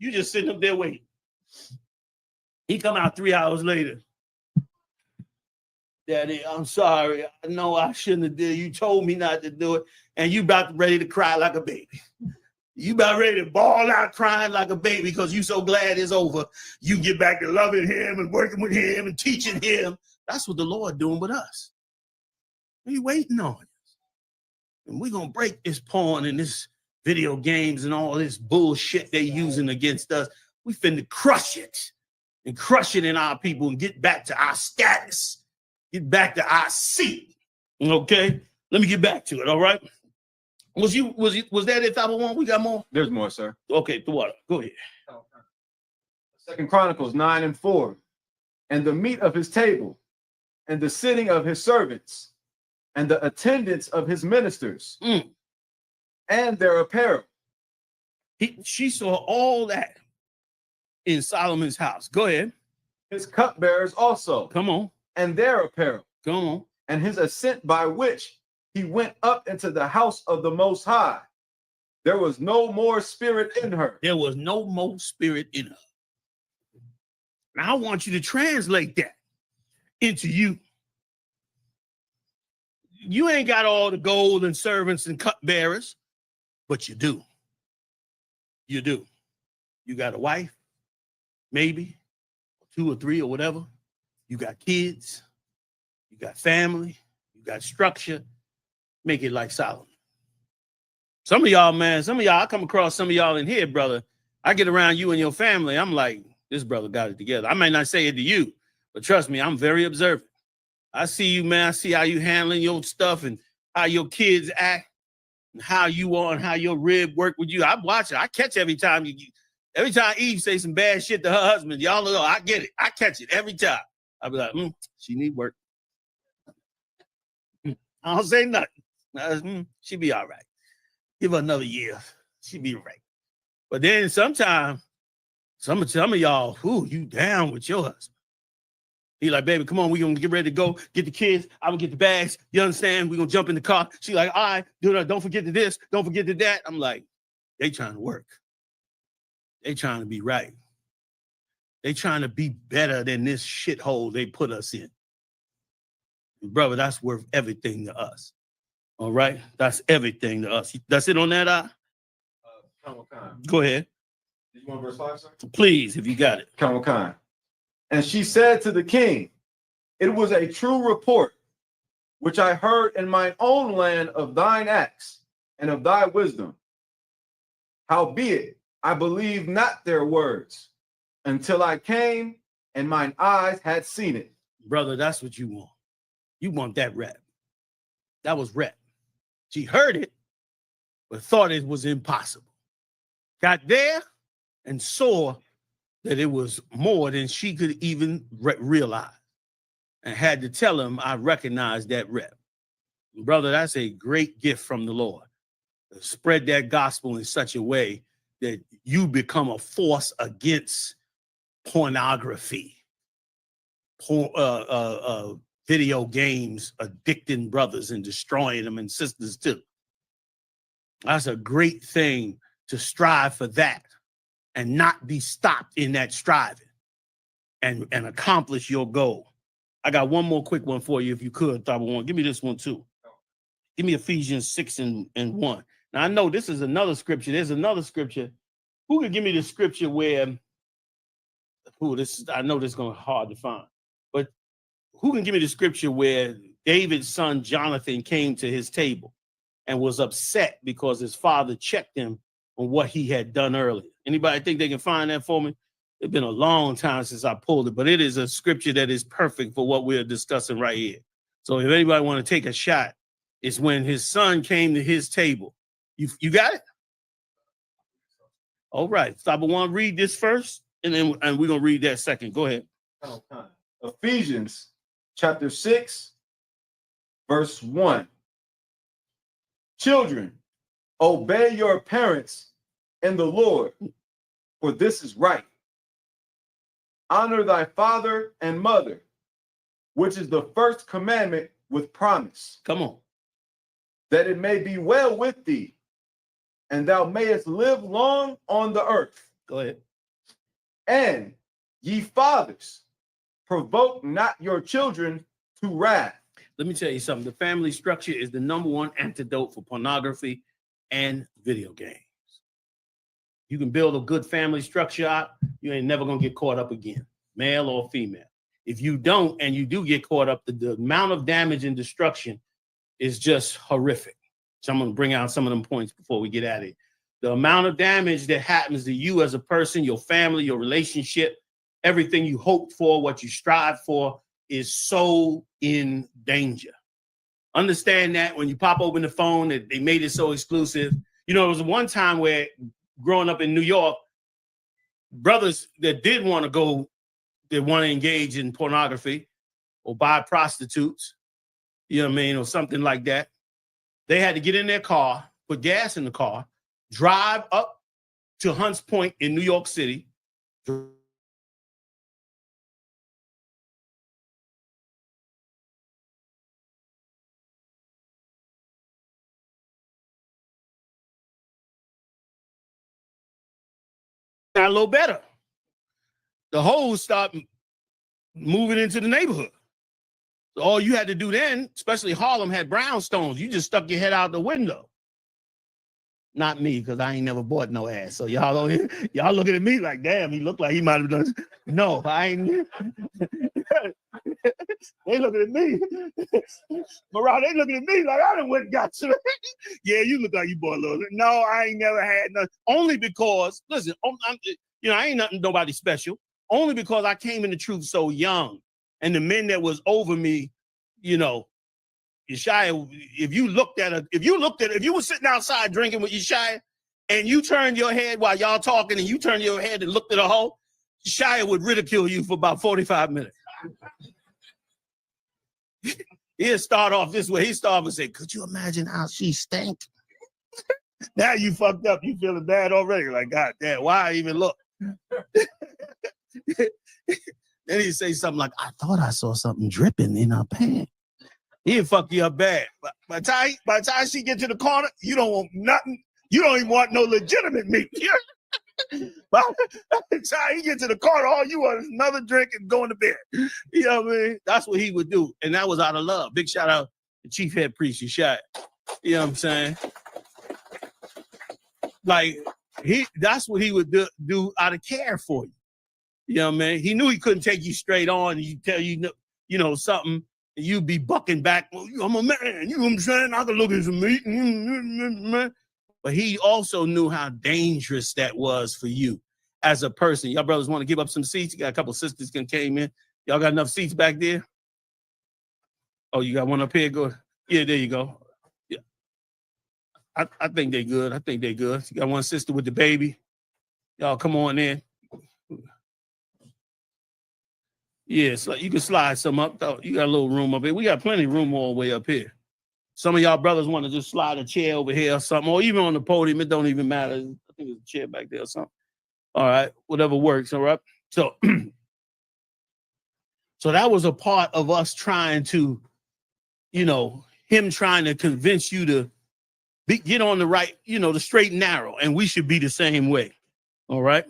You just sitting up there waiting. He come out 3 hours later. Daddy, I'm sorry. I know I shouldn't have did it. You told me not to do it. And you about ready to cry like a baby. You about ready to bawl out crying like a baby because you so glad it's over. You get back to loving him and working with him and teaching him. That's what the Lord doing with us. What are you waiting on? And we're going to break this porn and this video games and all this bullshit they using against us. We finna crush it and crush it in our people and get back to our status. Get back to our seat. Okay? Let me get back to it, all right? Was that it, 501? We got more?
There's more, sir.
Okay, the water. Go ahead.
2 Chronicles 9:4. And the meat of his table, and the sitting of his servants, and the attendance of his ministers, and their apparel.
She saw all that in Solomon's house. Go ahead.
His cupbearers also.
Come on.
And their apparel.
Come on.
And his ascent by which he went up into the house of the Most High. There was no more spirit in her.
There was no more spirit in her. Now I want you to translate that into you. You ain't got all the gold and servants and cupbearers, but you do. You do. You got a wife, maybe 2 or 3 or whatever. You got kids. You got family. You got structure. Make it like Solomon. Some of y'all, man, I come across some of y'all in here, brother. I get around you and your family. I'm like, this brother got it together. I might not say it to you, but trust me, I'm very observant. I see you, man. I see how you handling your stuff and how your kids act and how you are and how your rib work with you. I watch it. I catch every time Eve say some bad shit to her husband. Y'all know, I get it. I catch it every time. I be like, she need work. I don't say nothing. She be all right. Give her another year. She be right. But then sometimes, some of y'all, you down with your husband. He like, baby, come on, we gonna get ready to go, get the kids, I'm gonna get the bags, you understand? We gonna jump in the car. She like, all right, don't forget to this, don't forget to that. I'm like, they trying to work. They trying to be right. They trying to be better than this shithole they put us in. Brother, that's worth everything to us. All right? That's everything to us. That's it on that, Go ahead.
You want verse 5, sir?
Please, if you got it.
Khan. And she said to the king, it was a true report, which I heard in mine own land of thine acts and of thy wisdom. Howbeit, I believed not their words until I came and mine eyes had seen it.
Brother, that's what you want. You want that rep. That was rep. She heard it, but thought it was impossible. Got there and saw that it was more than she could even realize, and had to tell him, I recognize that rep. Brother, that's a great gift from the Lord. Spread that gospel in such a way that you become a force against pornography, video games, addicting brothers and destroying them and sisters too. That's a great thing to strive for that and not be stopped in that striving and accomplish your goal. I got one more quick one for you, if you could, Thaba. Give me this one too. Give me Ephesians 6 and 1. Now, I know this is another scripture. There's another scripture. Who could give me the scripture where, I know this is going to be hard to find, but who can give me the scripture where David's son Jonathan came to his table and was upset because his father checked him on what he had done earlier? Anybody think they can find that for me? It's been a long time since I pulled it, but it is a scripture that is perfect for what we're discussing right here. So if anybody want to take a shot, it's when his son came to his table. You got it? All right. So I want to read this first, and we're going to read that second. Go ahead.
Ephesians chapter 6, verse 1. Children, obey your parents in the Lord, for this is right. Honor thy father and mother, which is the first commandment with promise.
Come on.
That it may be well with thee, and thou mayest live long on the earth.
Go ahead.
And ye fathers, provoke not your children to wrath.
Let me tell you something. The family structure is the #1 antidote for pornography and video games. You can build a good family structure out, you ain't never going to get caught up again, male or female. If you don't, and you do get caught up, the amount of damage and destruction is just horrific. So I'm going to bring out some of them points before we get at it. The amount of damage that happens to you as a person, your family, your relationship, everything you hoped for, what you strive for, is so in danger. Understand that when you pop open the phone, that they made it so exclusive. You know, there was one time where, growing up in New York, brothers that did want to go, that want to engage in pornography or buy prostitutes, you know what I mean, or something like that, they had to get in their car, put gas in the car, drive up to Hunts Point in New York City, got a little better. The hoes start moving into the neighborhood. So all you had to do then, especially Harlem had brownstones, you just stuck your head out the window. Not me, because I ain't never bought no ass. So y'all looking at me like, damn, he looked like he might have done. No, I ain't. They looking at me. Morale, they looking at me like I done went and got you. Yeah, you look like you bought a little. No, I ain't never had nothing. Only because, listen, I ain't nothing, nobody special. Only because I came in the truth so young. And the men that was over me, you know, Yeshaya, if you were sitting outside drinking with Yeshaya and you turned your head while y'all talking and you turned your head and looked at a hoe, Yeshaya would ridicule you for about 45 minutes. He'll start off this way. He'll start off and say, could you imagine how she stank? Now you fucked up. You feeling bad already. Like, God damn, why I even look? Then he say something like, I thought I saw something dripping in her pants. He'll fuck you up bad. But by the time she get to the corner, you don't want nothing. You don't even want no legitimate meat. By the time he get to the corner, all you want is another drink and going to bed. You know what I mean? That's what he would do. And that was out of love. Big shout out to Chief Head Priest, you shot. You know what I'm saying? Like, that's what he would do out of care for you. You know what I mean? He knew he couldn't take you straight on. And he tell you, something, and you'd be bucking back. Well, I'm a man. You know what I'm saying? I can look at some meat. But he also knew how dangerous that was for you as a person. Y'all brothers want to give up some seats? You got a couple sisters that came in. Y'all got enough seats back there? Oh, you got one up here? Go. Yeah, there you go. Yeah. I think they're good. I think they're good. You got one sister with the baby. Y'all come on in. Yeah, so you can slide some up. You got a little room up here. We got plenty of room all the way up here. Some of y'all brothers want to just slide a chair over here or something, or even on the podium. It don't even matter. I think there's a chair back there or something. All right, whatever works, all right? So, so that was a part of us trying to, him trying to convince you to get on the right, the straight and narrow, and we should be the same way, all right?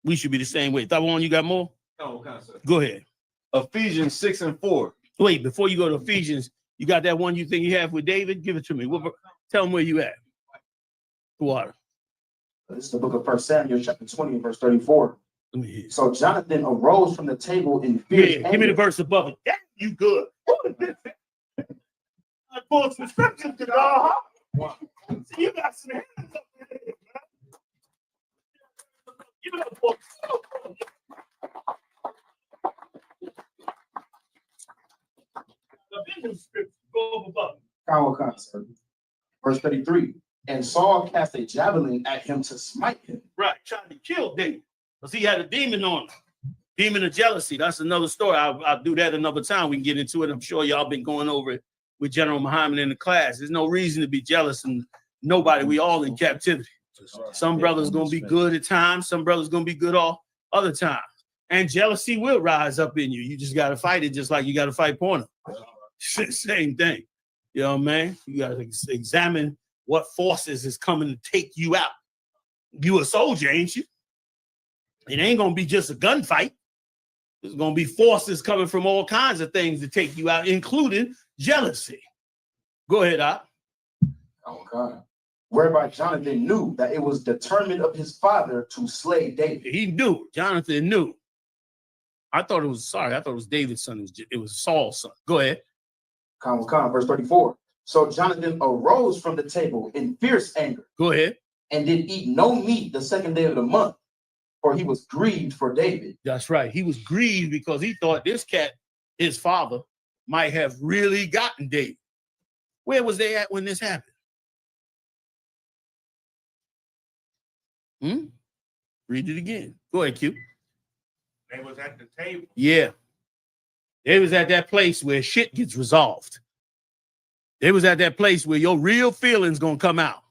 We should be the same way. That one, you got more?
Oh, okay, sir.
Go ahead.
Ephesians 6:4.
Wait, before you go to Ephesians, you got that one you think you have with David? Give it to me. Tell him where you at. Water.
This is the book of 1 Samuel, chapter 20, verse 34.
Let me hear.
So Jonathan arose from the table in fierce anger.
Give me the verse above it. Yeah, you good. I pulled some scriptures to God. You got some hands up there, man. You got to
Verse 33. And Saul cast a javelin at him to smite him.
Right, trying to kill David because he had a demon on him. Demon of jealousy. That's another story. I'll do that another time. We can get into it. I'm sure y'all been going over it with General Muhammad in the class. There's no reason to be jealous and nobody. We all in captivity. Some brothers going to be good at times. Some brothers going to be good all other times. And jealousy will rise up in you. You just got to fight it just like you got to fight porno. Same thing. You know what I mean? You got to examine what forces is coming to take you out. You a soldier, ain't you? It ain't going to be just a gunfight. There's going to be forces coming from all kinds of things to take you out, including jealousy. Go ahead, Op.
Oh, God. Whereby Jonathan knew that it was determined of his father to slay David.
He knew. Jonathan knew. I thought it was David's son. It was Saul's son. Go ahead.
Verse 34. So Jonathan arose from the table in fierce anger.
Go ahead.
And did eat no meat the second day of the month, for he was grieved for David.
That's right. He was grieved because he thought this cat, his father, might have really gotten David. Where was they at when this happened? Read it again. Go ahead, Q.
They was at the table.
Yeah. They was at that place where shit gets resolved. They was at that place where your real feelings gonna come out.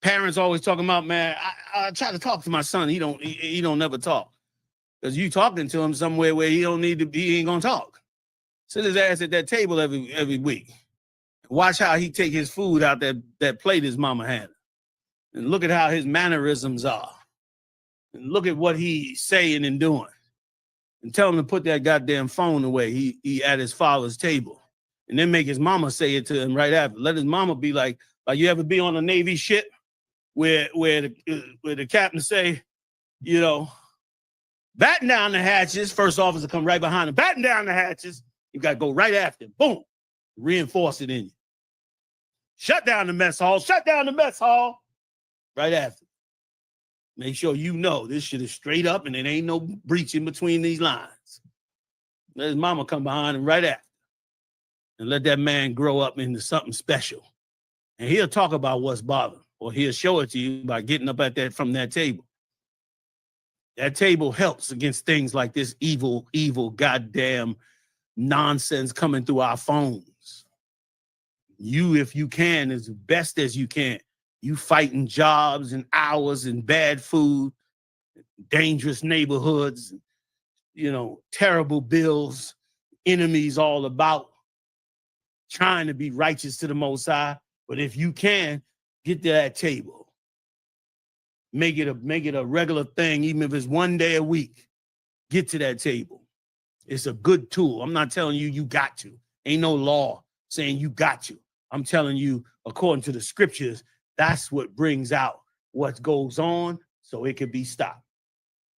Parents always talking about, man, I try to talk to my son. He don't never talk. Because you talking to him somewhere where he don't need to be, he ain't gonna talk. Sit his ass at that table every week. Watch how he take his food out that plate his mama had. And look at how his mannerisms are. And look at what he's saying and doing. And tell him to put that goddamn phone away. He at his father's table. And then make his mama say it to him right after. Let his mama be like you ever be on a Navy ship where the captain say, batten down the hatches. First officer come right behind him. Batten down the hatches. You got to go right after him. Boom. Reinforce it in you. Shut down the mess hall. Shut down the mess hall. Right after. Make sure you know this shit is straight up and there ain't no breach in between these lines. Let his mama come behind him right after. And let that man grow up into something special. And he'll talk about what's bothering. Or he'll show it to you by getting up from that table. That table helps against things like this evil goddamn nonsense coming through our phones. You, if you can, as best as you can. You fighting jobs and hours and bad food. dangerous neighborhoods, you know, terrible bills, enemies all about, trying to be righteous to the Most High. But if you can, get to that table. Make it a regular thing, even if it's one day a week. Get to that table. It's a good tool. I'm not telling you you got to. Ain't no law saying you got to. I'm telling you, according to the scriptures, that's what brings out what goes on so it can be stopped.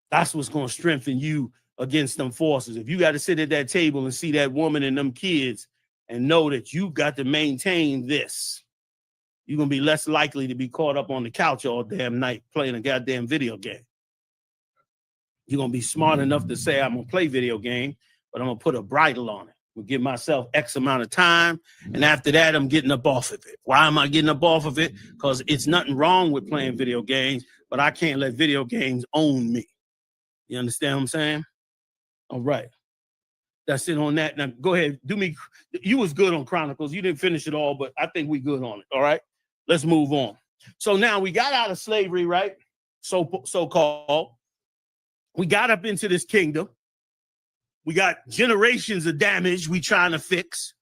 That's what's going to strengthen you against them forces. If you got to sit at that table and see that woman and them kids and know that you got to maintain this, you're going to be less likely to be caught up on the couch all damn night playing a goddamn video game. You're going to be smart enough to say, I'm going to play video game, but I'm going to put a bridle on it. We'll give myself X amount of time, and after that, I'm getting up off of it. Why am I getting up off of it? Because it's nothing wrong with playing video games, but I can't let video games own me. You understand what I'm saying? All right. That's it on that. Now, go ahead. Do me. You was good on Chronicles. You didn't finish it all, but I think we good on it. All right. Let's move on. So now we got out of slavery, right? So-called. We got up into this kingdom. We got generations of damage we trying to fix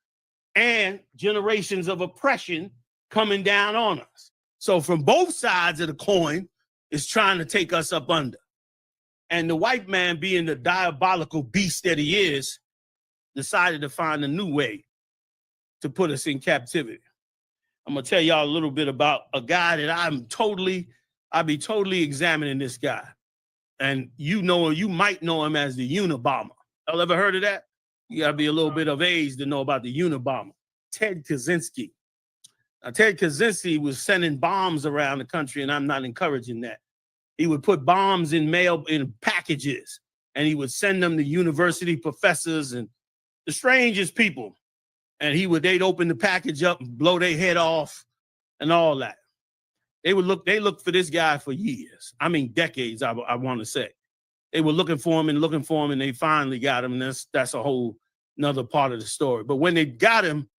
and generations of oppression coming down on us. So from both sides of the coin is trying to take us up under. And the white man, being the diabolical beast that he is, decided to find a new way to put us in captivity. I'm going to tell y'all a little bit about a guy that I'll be totally examining this guy. And you might know him as the Unabomber. Y'all ever heard of that? You got to be a little bit of age to know about the Unabomber. Ted Kaczynski. Now, Ted Kaczynski was sending bombs around the country, and I'm not encouraging that. He would put bombs in packages, and he would send them to university professors and the strangest people. And they'd open the package up and blow their head off and all that. They looked for this guy for years. I mean, decades, I want to say. They were looking for him, and they finally got him. And that's a whole another part of the story. But when they got him,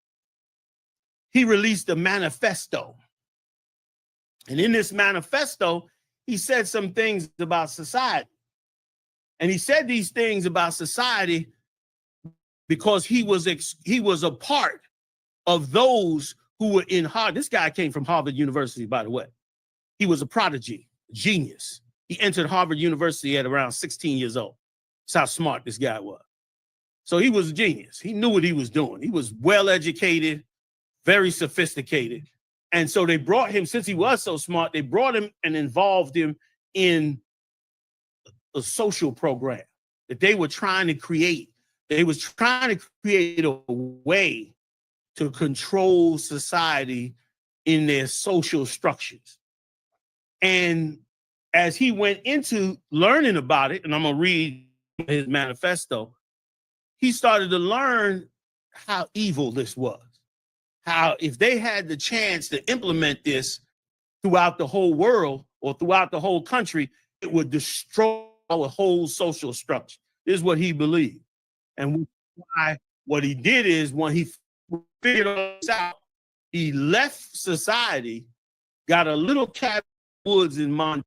he released a manifesto. And in this manifesto, he said some things about society. And he said these things about society because he was a part of those who were in Harvard. This guy came from Harvard University, by the way. He was a prodigy, genius. He entered Harvard University at around 16 years old. That's how smart this guy was. So he was a genius. He knew what he was doing. He was well-educated, very sophisticated. And so they brought him, since he was so smart, they brought him and involved him in a social program that they were trying to create. They was trying to create a way to control society in their social structures. And as he went into learning about it, and I'm going to read his manifesto, he started to learn how evil this was. How if they had the chance to implement this throughout the whole world or throughout the whole country, it would destroy our whole social structure. This is what he believed. And what he did is when he figured this out, he left society, got a little cabin in the woods in Montana.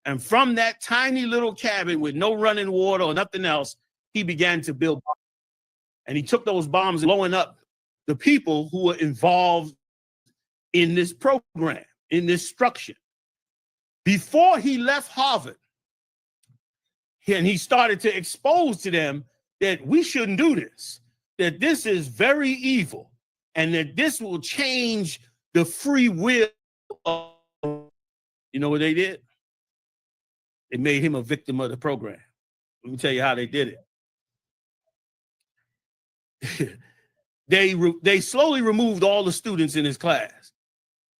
And from that tiny little cabin with no running water or nothing else, he began to build bombs. And he took those bombs, blowing up the people who were involved in this program, in this structure. Before he left Harvard, and he started to expose to them that we shouldn't do this, that this is very evil, and that this will change the free will of, you know what they did? They made him a victim of the program. Let me tell you how they did it. They slowly removed all the students in his class,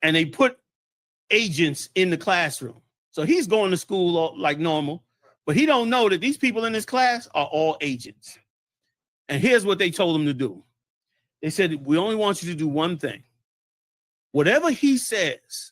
and they put agents in the classroom. So he's going to school like normal, but he don't know that these people in his class are all agents. And here's what they told him to do. They said, we only want you to do one thing. Whatever he says,